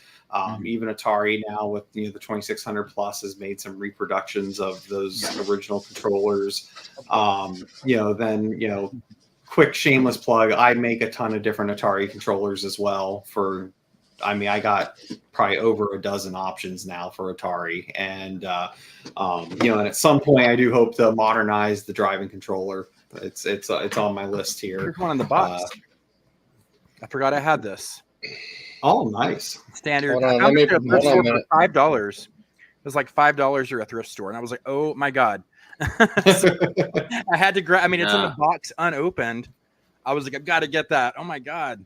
Even Atari now with the 2600 Plus has made some reproductions of those original controllers. Quick shameless plug, I make a ton of different Atari controllers as well. I got probably over a dozen options now for Atari, and and at some point I do hope to modernize the driving controller. It's on my list here. Here's one in the box. I forgot I had this. Oh, nice. Standard. Hold on, for $5. It was like $5 or a thrift store, and I was like, oh my god. So I had to grab. I mean, it's in the box unopened. I was like, I've got to get that. Oh my god.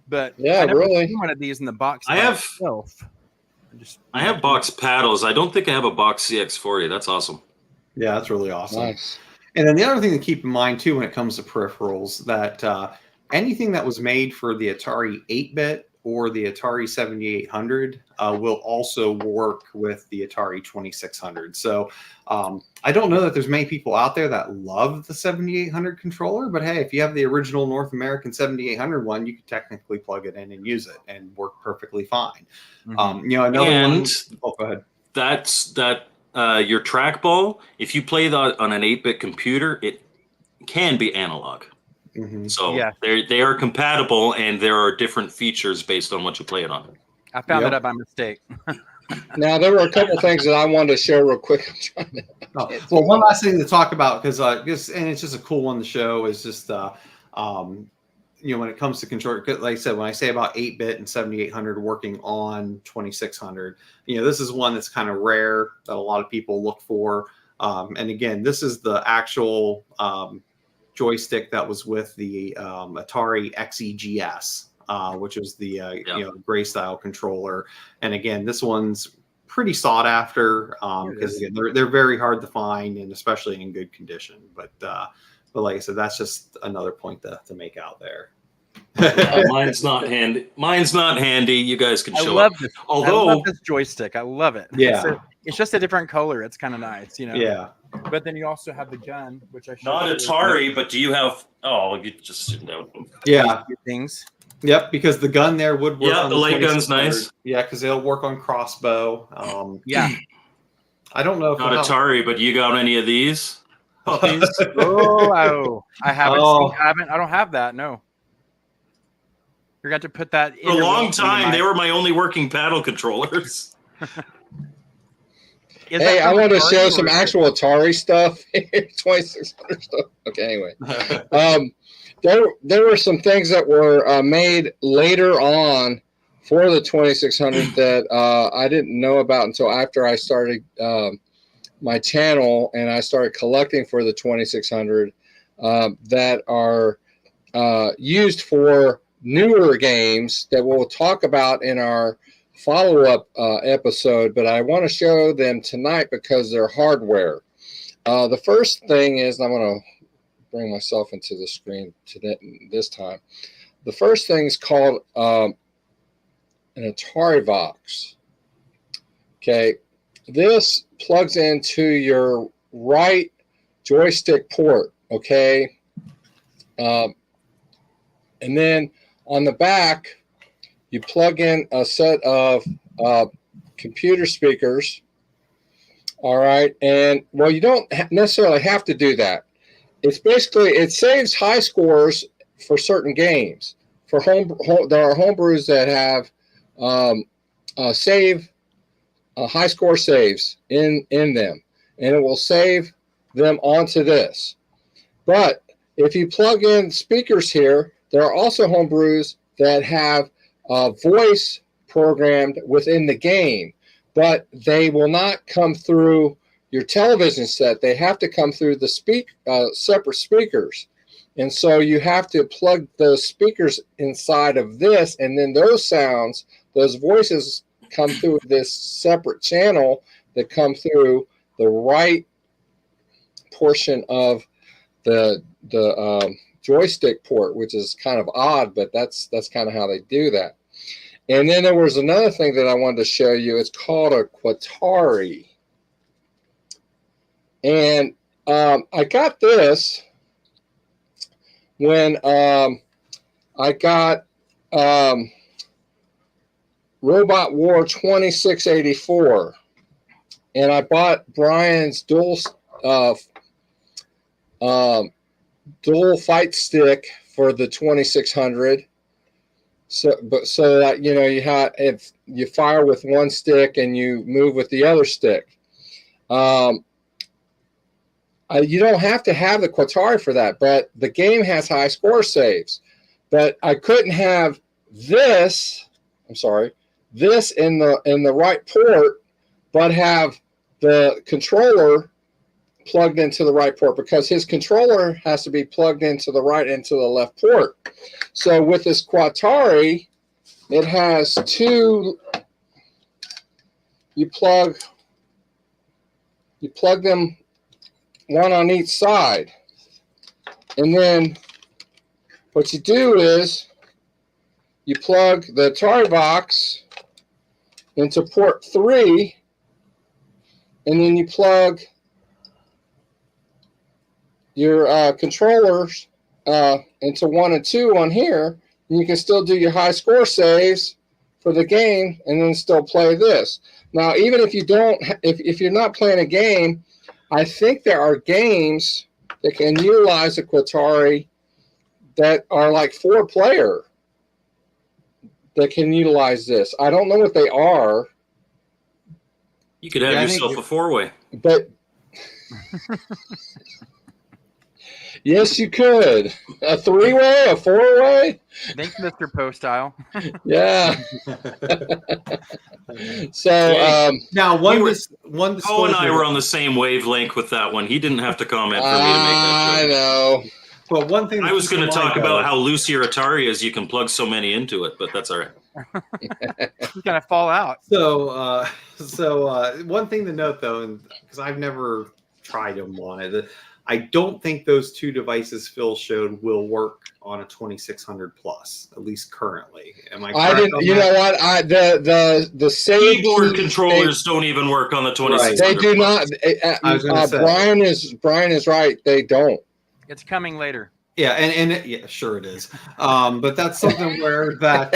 But yeah, I never really seen one of these in the box. I have box paddles. I don't think I have a box CX40. That's awesome. Yeah, that's really awesome. nice. And then the other thing to keep in mind too when it comes to peripherals, that anything that was made for the Atari 8-bit or the Atari 7800 will also work with the Atari 2600. So I don't know that there's many people out there that love the 7800 controller, but hey, if you have the original North American 7800 one, you could technically plug it in and use it and work perfectly fine. Another one. Oh, go ahead. That's your trackball. If you play that on an 8-bit computer, it can be analog. So they are compatible, and there are different features based on what you play it on. I found it up by mistake. Now, there were a couple things that I wanted to share real quick. Well, one last thing to talk about, because and it's just a cool one to show, is just when it comes to controller, like I said, when I say about 8-bit and 7800 working on 2600, this is one that's kind of rare that a lot of people look for. And again, this is the actual joystick that was with the Atari XEGS, which is the gray style controller. And again, this one's pretty sought after because they're very hard to find, and especially in good condition. But like I said, that's just another point to make out there. Mine's not handy. You guys can show I love this joystick. I love it. Yeah. It's just a different color. It's kind of nice, Yeah. But then you also have the gun, which I showed not Atari, but do you have? Oh, you just didn't know. Yeah. Things. Yep, because the gun there would work. Yeah, on the light gun's nice. Yeah, because it'll work on crossbow. I don't know if not Atari, but you got any of these puppies? I haven't. I don't have that. No. You're going to put that in. For a long time, they were my only working paddle controllers. Hey, I want to show some actual Atari stuff. 2600 stuff. Okay, anyway. There were some things that were made later on for the 2600 that I didn't know about until after I started my channel and I started collecting for the 2600 that are used for newer games that we'll talk about in our follow-up episode, but I want to show them tonight because they're hardware. The first thing is, I'm going to bring myself into the screen this time. the first thing is called an ATARI Vox. Okay, this plugs into your right joystick port. Okay, and then on the back, you plug in a set of computer speakers. All right, and well, you don't necessarily have to do that. It's basically, it saves high scores for certain games. For there are homebrews that have save high score saves in them, and it will save them onto this. But if you plug in speakers here, there are also homebrews that have voice programmed within the game, but they will not come through your television set. They have to come through the separate speakers. And so you have to plug those speakers inside of this, and then those sounds, those voices come through this separate channel that come through the right portion of the joystick port, which is kind of odd, but that's kind of how they do that. And then there was another thing that I wanted to show you. It's called a ATARI. And I got this when I got Robot War 2684. And I bought Brian's dual fight stick for the 2600. So that you have, if you fire with one stick and you move with the other stick, you don't have to have the ATARI for that. But the game has high score saves. But I couldn't have this. I'm sorry, this in the right port, but have the controller plugged into the right port, because his controller has to be plugged into the right and to the left port. So with this ATARI, it has two. You plug them one on each side, and then what you do is you plug the ATARI Vox into port 3, and then you plug your controllers into 1 and 2 on here, and you can still do your high score saves for the game and then still play this. Now, even if you don't, if you're not playing a game, I think there are games that can utilize a ATARI that are like 4-player that can utilize this. I don't know what they are. You could have yourself a 4-way. But yes, you could. A 3-way, a 4-way. Thanks, Mr. Postile. Yeah. So now one Paul and I were on the same wavelength with that one. He didn't have to comment for me to make that joke. I know. But one thing I was going to talk about how loose your ATARI is. You can plug so many into it, but that's all right. He's gonna fall out. So one thing to note, though, because I've never tried them on it, I don't think those two devices Phil showed will work on a 2600 plus, at least currently. Am I correct? I didn't. You know what? The save keyboard controllers don't even work on the 2600. They do not. I was gonna say. Brian is right. They don't. It's coming later. Yeah, and yeah, sure it is. But that's something where that.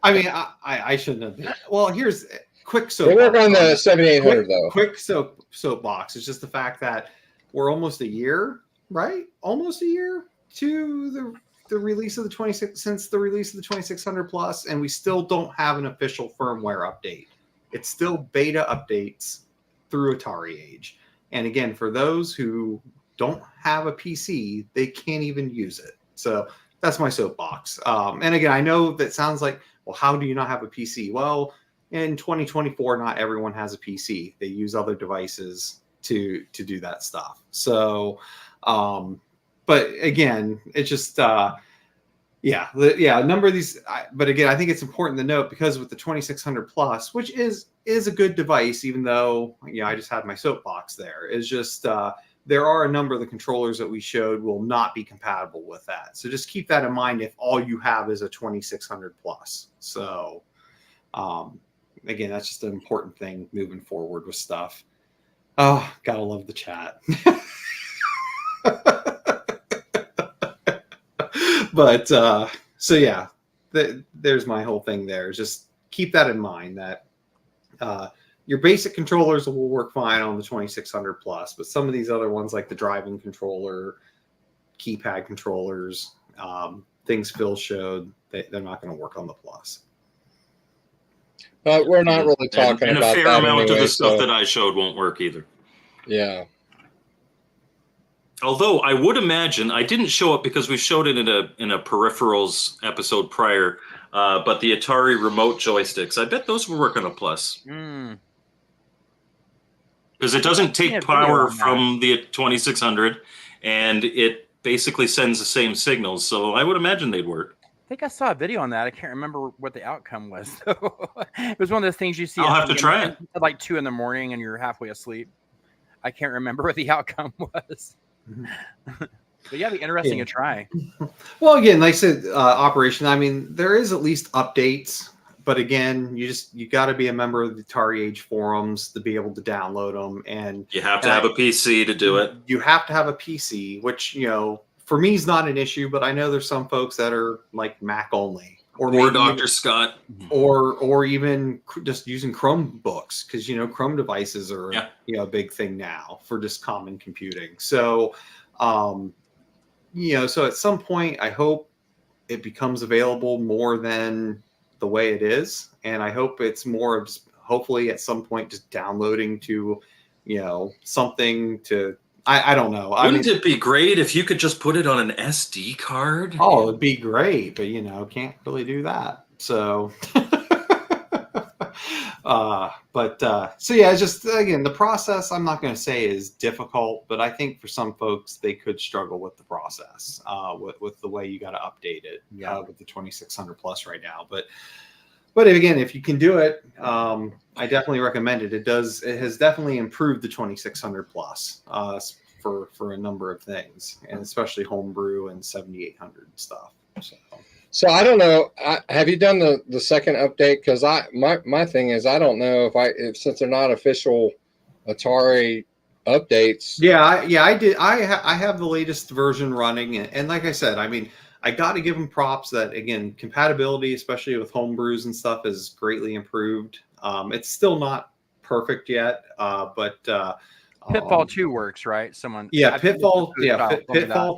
I shouldn't have been. Well, here's quick soapbox. They work on the 7800 though. Quick soapbox. It's just the fact that we're almost a year, right? Almost a year to the release of the 2600 plus, and we still don't have an official firmware update. It's still beta updates through ATARI Age. And again, for those who don't have a PC, they can't even use it. So that's my soapbox. And again, I know that sounds like, well, how do you not have a PC? Well, in 2024, not everyone has a PC. They use other devices to do that stuff. So, but again, it's just, a number of these, but again, I think it's important to note, because with the 2600 plus, which is a good device, even though, I just had my soapbox there, is just, there are a number of the controllers that we showed will not be compatible with that. So just keep that in mind if all you have is a 2600 plus. So again, that's just an important thing moving forward with stuff. Oh, gotta love the chat. But so yeah, there's my whole thing there. Just keep that in mind that your basic controllers will work fine on the 2600 plus, but some of these other ones like the driving controller, keypad controllers, things Phil showed, they're not going to work on the plus. But we're not really talking and about a fair that amount anyway, of the stuff that I showed won't work either. Yeah. Although I would imagine, I didn't show it because we showed it in a peripherals episode prior, but the Atari remote joysticks, I bet those will work on a plus. Because it doesn't take power from the 2600, and it basically sends the same signals. So I would imagine they'd work. I think I saw a video on that. I can't remember what the outcome was. It was one of those things you see. I'll have to try it. At like 2 a.m. and you're halfway asleep. I can't remember what the outcome was. But yeah, it'd be interesting to try. Well, again, like I said, operation. I mean, there is at least updates, but again, you got to be a member of the Atari Age forums to be able to download them, and you have to have a PC to do it. You have to have a PC, which for me is not an issue, but I know there's some folks that are like Mac only, or Dr. Scott, or even just using Chromebooks, because Chrome devices are a big thing now for just common computing. So, so at some point, I hope it becomes available more than the way it is, and I hope it's more of hopefully at some point just downloading to, something to. I don't know. Wouldn't it be great if you could just put it on an SD card? Oh, it'd be great, but can't really do that. So, so yeah, it's just again the process. I'm not going to say is difficult, but I think for some folks they could struggle with the process, with the way you got to update it. With the 2600 plus right now, but again, if you can do it, I definitely recommend it. It has definitely improved the 2600 plus for a number of things, and especially homebrew and 7800 stuff. So I don't know. Have you done the second update? Because my thing is I don't know if since they're not official Atari updates. Yeah, I did. I have the latest version running, and like I said, I mean, I got to give them props that, again, compatibility, especially with homebrews and stuff, is greatly improved. It's still not perfect yet, but Pitfall 2 works, right? Pitfall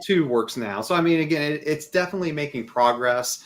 2 works now. So I mean, again, it's definitely making progress.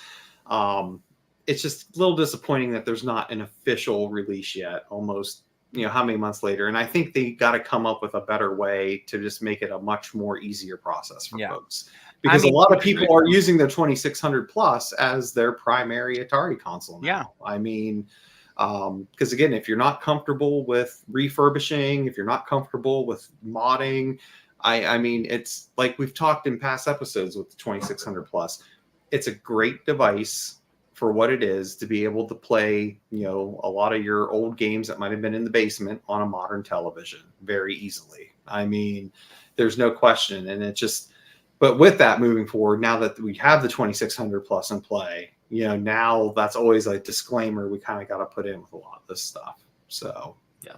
It's just a little disappointing that there's not an official release yet. Almost, how many months later? And I think they got to come up with a better way to just make it a much more easier process for folks. Because a lot of people are using their 2600 plus as their primary Atari console now. Yeah. I mean, because again, if you're not comfortable with refurbishing, if you're not comfortable with modding, I mean, it's like we've talked in past episodes with the 2600 plus. It's a great device for what it is to be able to play, a lot of your old games that might have been in the basement on a modern television very easily. I mean, there's no question. And it just, but with that moving forward, now that we have the 2600 plus in play, now that's always a disclaimer we kind of got to put in with a lot of this stuff. So, yeah.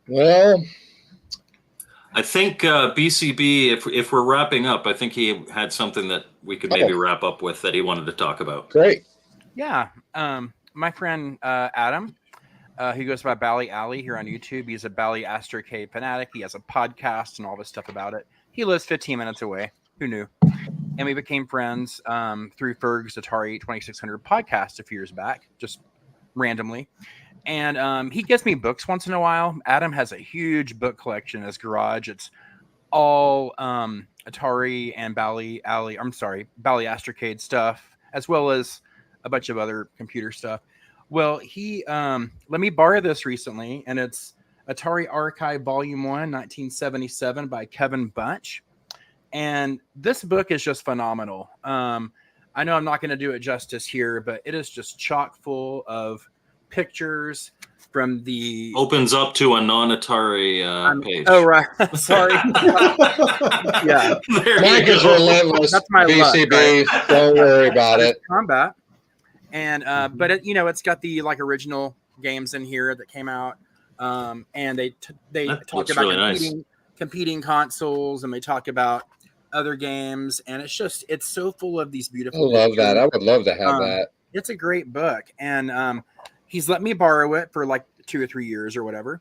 Well, I think BCB, if we're wrapping up, I think he had something that we could maybe wrap up with that he wanted to talk about. Great. Yeah. My friend Adam, he goes by Bally Alley here on YouTube. He's a Bally Astrocade fanatic. He has a podcast and all this stuff about it. He lives 15 minutes away. Who knew? And we became friends through Ferg's Atari 2600 podcast a few years back, just randomly. And he gets me books once in a while. Adam has a huge book collection in his garage. It's all Atari and Bally Astrocade stuff, as well as a bunch of other computer stuff. Well, he let me borrow this recently, and it's Atari Archive Volume 1, 1977 by Kevin Bunch. And this book is just phenomenal. I know I'm not going to do it justice here, but it is just chock full of pictures from the Opens up to a non-Atari page. Oh right, sorry. Yeah, There Mike you is go. relentless. That's my luck, BCB. Don't worry about it. Combat, and but it, it's got the like original games in here that came out, and they That talk looks about really competing consoles, and they talk about other games, and it's so full of these I beautiful. love pictures. that. I would love to have that. It's a great book, and he's let me borrow it for like 2 or 3 years or whatever.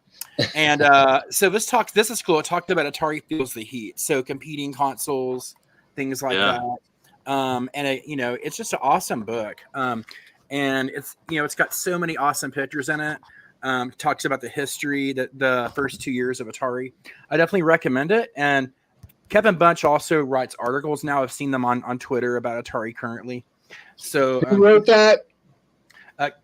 And so this is cool. It talked about Atari Feels the Heat, so competing consoles, things like that. And it's just an awesome book. And it's got so many awesome pictures in it. Talks about the history, the first 2 years of Atari. I definitely recommend it. And Kevin Bunch also writes articles now. I've seen them on Twitter about Atari currently. So Who wrote that?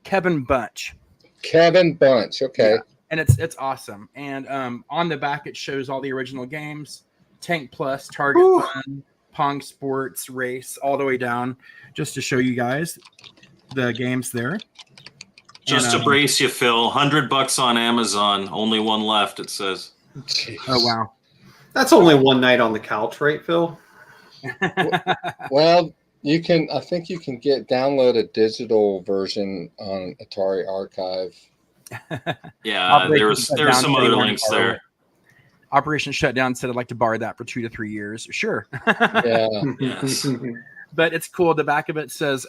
Kevin Bunch. Kevin Bunch. Okay. Yeah. And it's awesome. And on the back it shows all the original games: Tank Plus, Target Fun, Pong Sports, Race, all the way down, just to show you guys the games there. Just to brace you, Phil. $100 on Amazon. Only one left. It says. Jeez. Oh wow. That's only one night on the couch, right, Phil? Well, I think you can download a digital version on Atari Archive. Yeah, there's some other links there. Operation Shutdown said I'd like to borrow that for 2 to 3 years. Sure. Yeah. Yes. But it's cool. The back of it says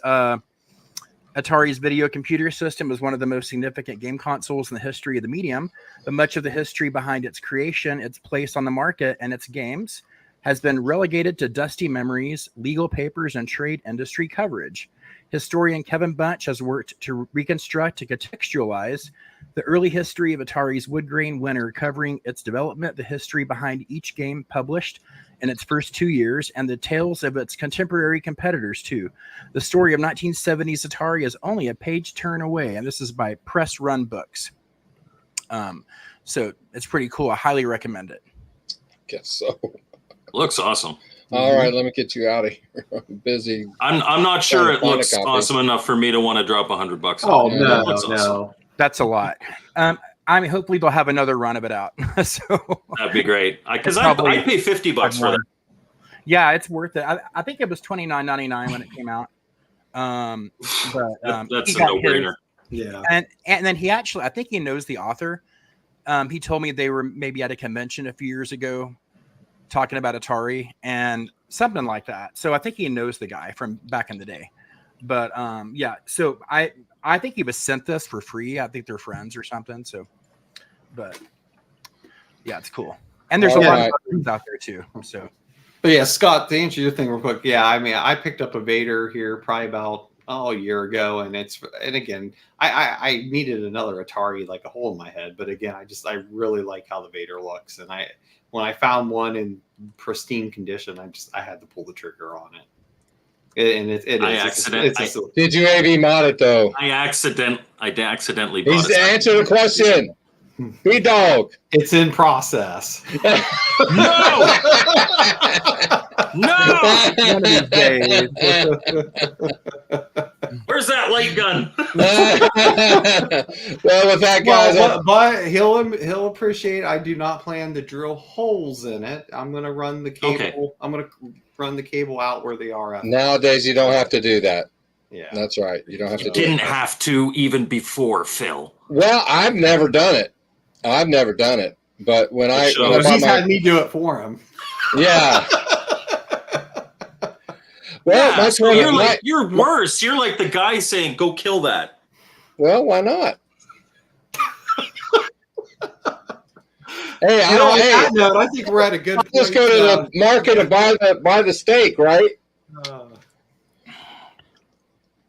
Atari's video computer system is one of the most significant game consoles in the history of the medium, but much of the history behind its creation, its place on the market, and its games has been relegated to dusty memories, legal papers, and trade industry coverage. Historian Kevin Bunch has worked to reconstruct and contextualize the early history of Atari's wood grain winner, covering its development, the history behind each game published in its first 2 years, and the tales of its contemporary competitors too. The story of 1970s Atari is only a page turn away, and this is by Press Run Books. So it's pretty cool. I highly recommend it. Guess so. Looks awesome. All right, let me get you out of here. I'm busy. I'm not sure it Find a looks copy. awesome enough for me to want to drop $100. Oh, on it. no, It looks no. awesome. That's a lot. I mean, hopefully they'll have another run of it out. So That'd be great. Because It's I'd probably pay $50 for that. yeah, it's worth it. I think it was $29.99 when it came out. But That's he a got his. Yeah. no-brainer. And then he actually, I think he knows the author. He told me they were maybe at a convention a few years ago talking about Atari and something like that. So I think he knows the guy from back in the day. But yeah, so I think he was sent this for free. I think they're friends or something. So, but yeah, it's cool. And there's a lot of other things out there too. So, But yeah, Scott, to answer your thing real quick, yeah, I mean, I picked up a Vader here probably about a year ago, and again, I needed another Atari, like a hole in my head, but again, I really like how the Vader looks, and when I found one in pristine condition, I had to pull the trigger on it. And Did you AV mod it though? I accidentally bought He's it. answer the question. Be dog. It's in process. No! No! one of these days. Where's that light gun? Well, with that, guys, But he'll appreciate. I do not plan to drill holes in it. I'm going to run the cable. Okay. I'm going to run the cable out where they are. nowadays you don't have to do that. Yeah, That's right. You don't have to You do didn't it. have to even before, Phil. Well, I've never done it. But when I shows. bought he's my, had me do it for him. yeah. Well, Yeah, that's so what you're worse. You're like the guy saying, "Go kill that." well, why not? Hey, On that note, I think we're at a good point. Just go to the market and buy the steak, right?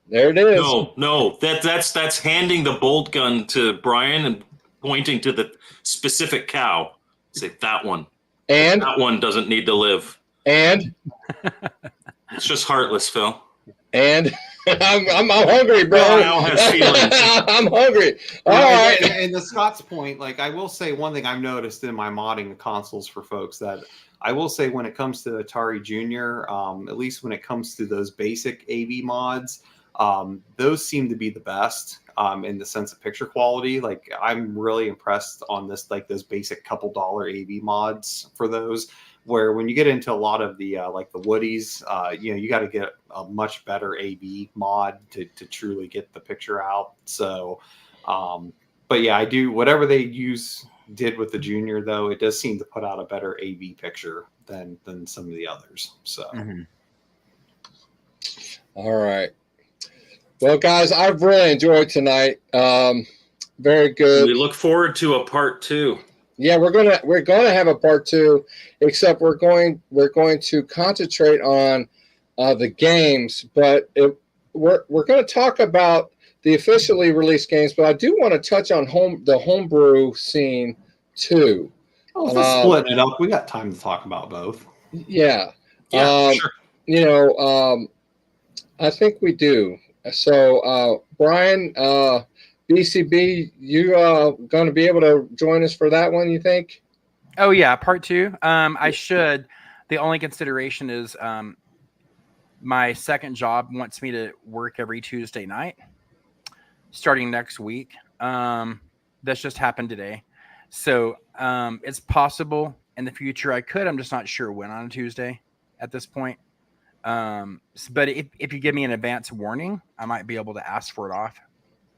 There it is. No, that's handing the bolt gun to Brian and pointing to the specific cow. Say that one. And That one doesn't need to live. and It's just heartless, Phil. and I'm hungry, bro. Kyle has feelings. I'm hungry. All right. And to Scott's point, like I will say one thing I've noticed in my modding the consoles for folks that I will say when it comes to Atari Junior, at least when it comes to those basic AV mods, Those seem to be the best in the sense of picture quality. Like I'm really impressed on this, like those basic couple dollar AV mods for those, where when you get into a lot of the like the Woodies, you got to get a much better AV mod to truly get the picture out. So, but yeah, I do whatever they did with the Junior, though, it does seem to put out a better AV picture than some of the others. So, All right. Well, guys, I've really enjoyed tonight. Very good. We look forward to a part 2. Yeah, we're gonna have a part 2, except we're going to concentrate on the games, but we're going to talk about the officially released games. But I do want to touch on the homebrew scene too. Oh, if we're splitting it up, we got time to talk about both. Yeah. Sure. I think we do. So, Brian, BCB, you going to be able to join us for that one, you think? Oh, yeah, part 2. I should. The only consideration is my second job wants me to work every Tuesday night starting next week. That's just happened today. So it's possible in the future I could. I'm just not sure when on a Tuesday at this point. But if you give me an advance warning, I might be able to ask for it off.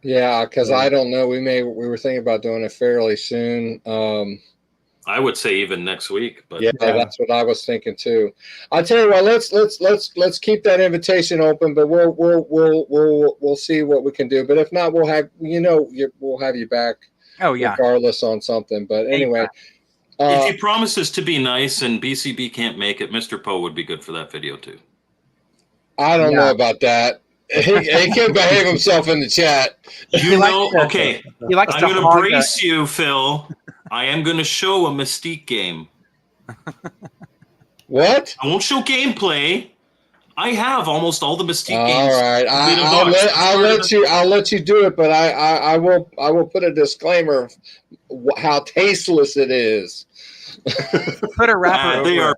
Yeah, because I don't know. We were thinking about doing it fairly soon. I would say even next week, but yeah, that's what I was thinking too. I'll tell you what. Let's keep that invitation open, but we'll see what we can do. But if not, we'll have we'll have you back. Oh yeah, regardless on something. But anyway, if he promises to be nice and BCB can't make it, Mr. Poe would be good for that video too. I don't know about that. He can behave himself in the chat. Okay. I'm going to brace you, Phil. I am going to show a Mystique game. What? I won't show gameplay. I have almost all the Mystique games. All right, I'll let you do it, but I will put a disclaimer of how tasteless it is. Put a wrapper. They are.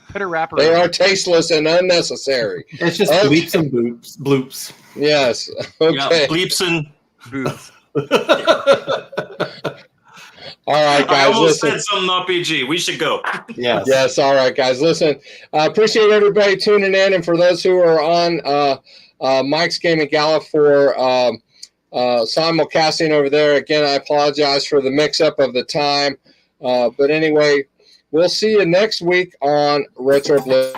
Put a wrapper. They are tasteless and unnecessary. It's just bleeps and bloops. Yes. Okay. Yeah, bleeps and boots. All right, guys. I almost listen. said something not PG. We should go. Yes. All right, guys. Listen, appreciate everybody tuning in, and for those who are on Mike's Gaming Gala for simulcasting over there, again, I apologize for the mix-up of the time. But anyway, we'll see you next week on Retro Bliss.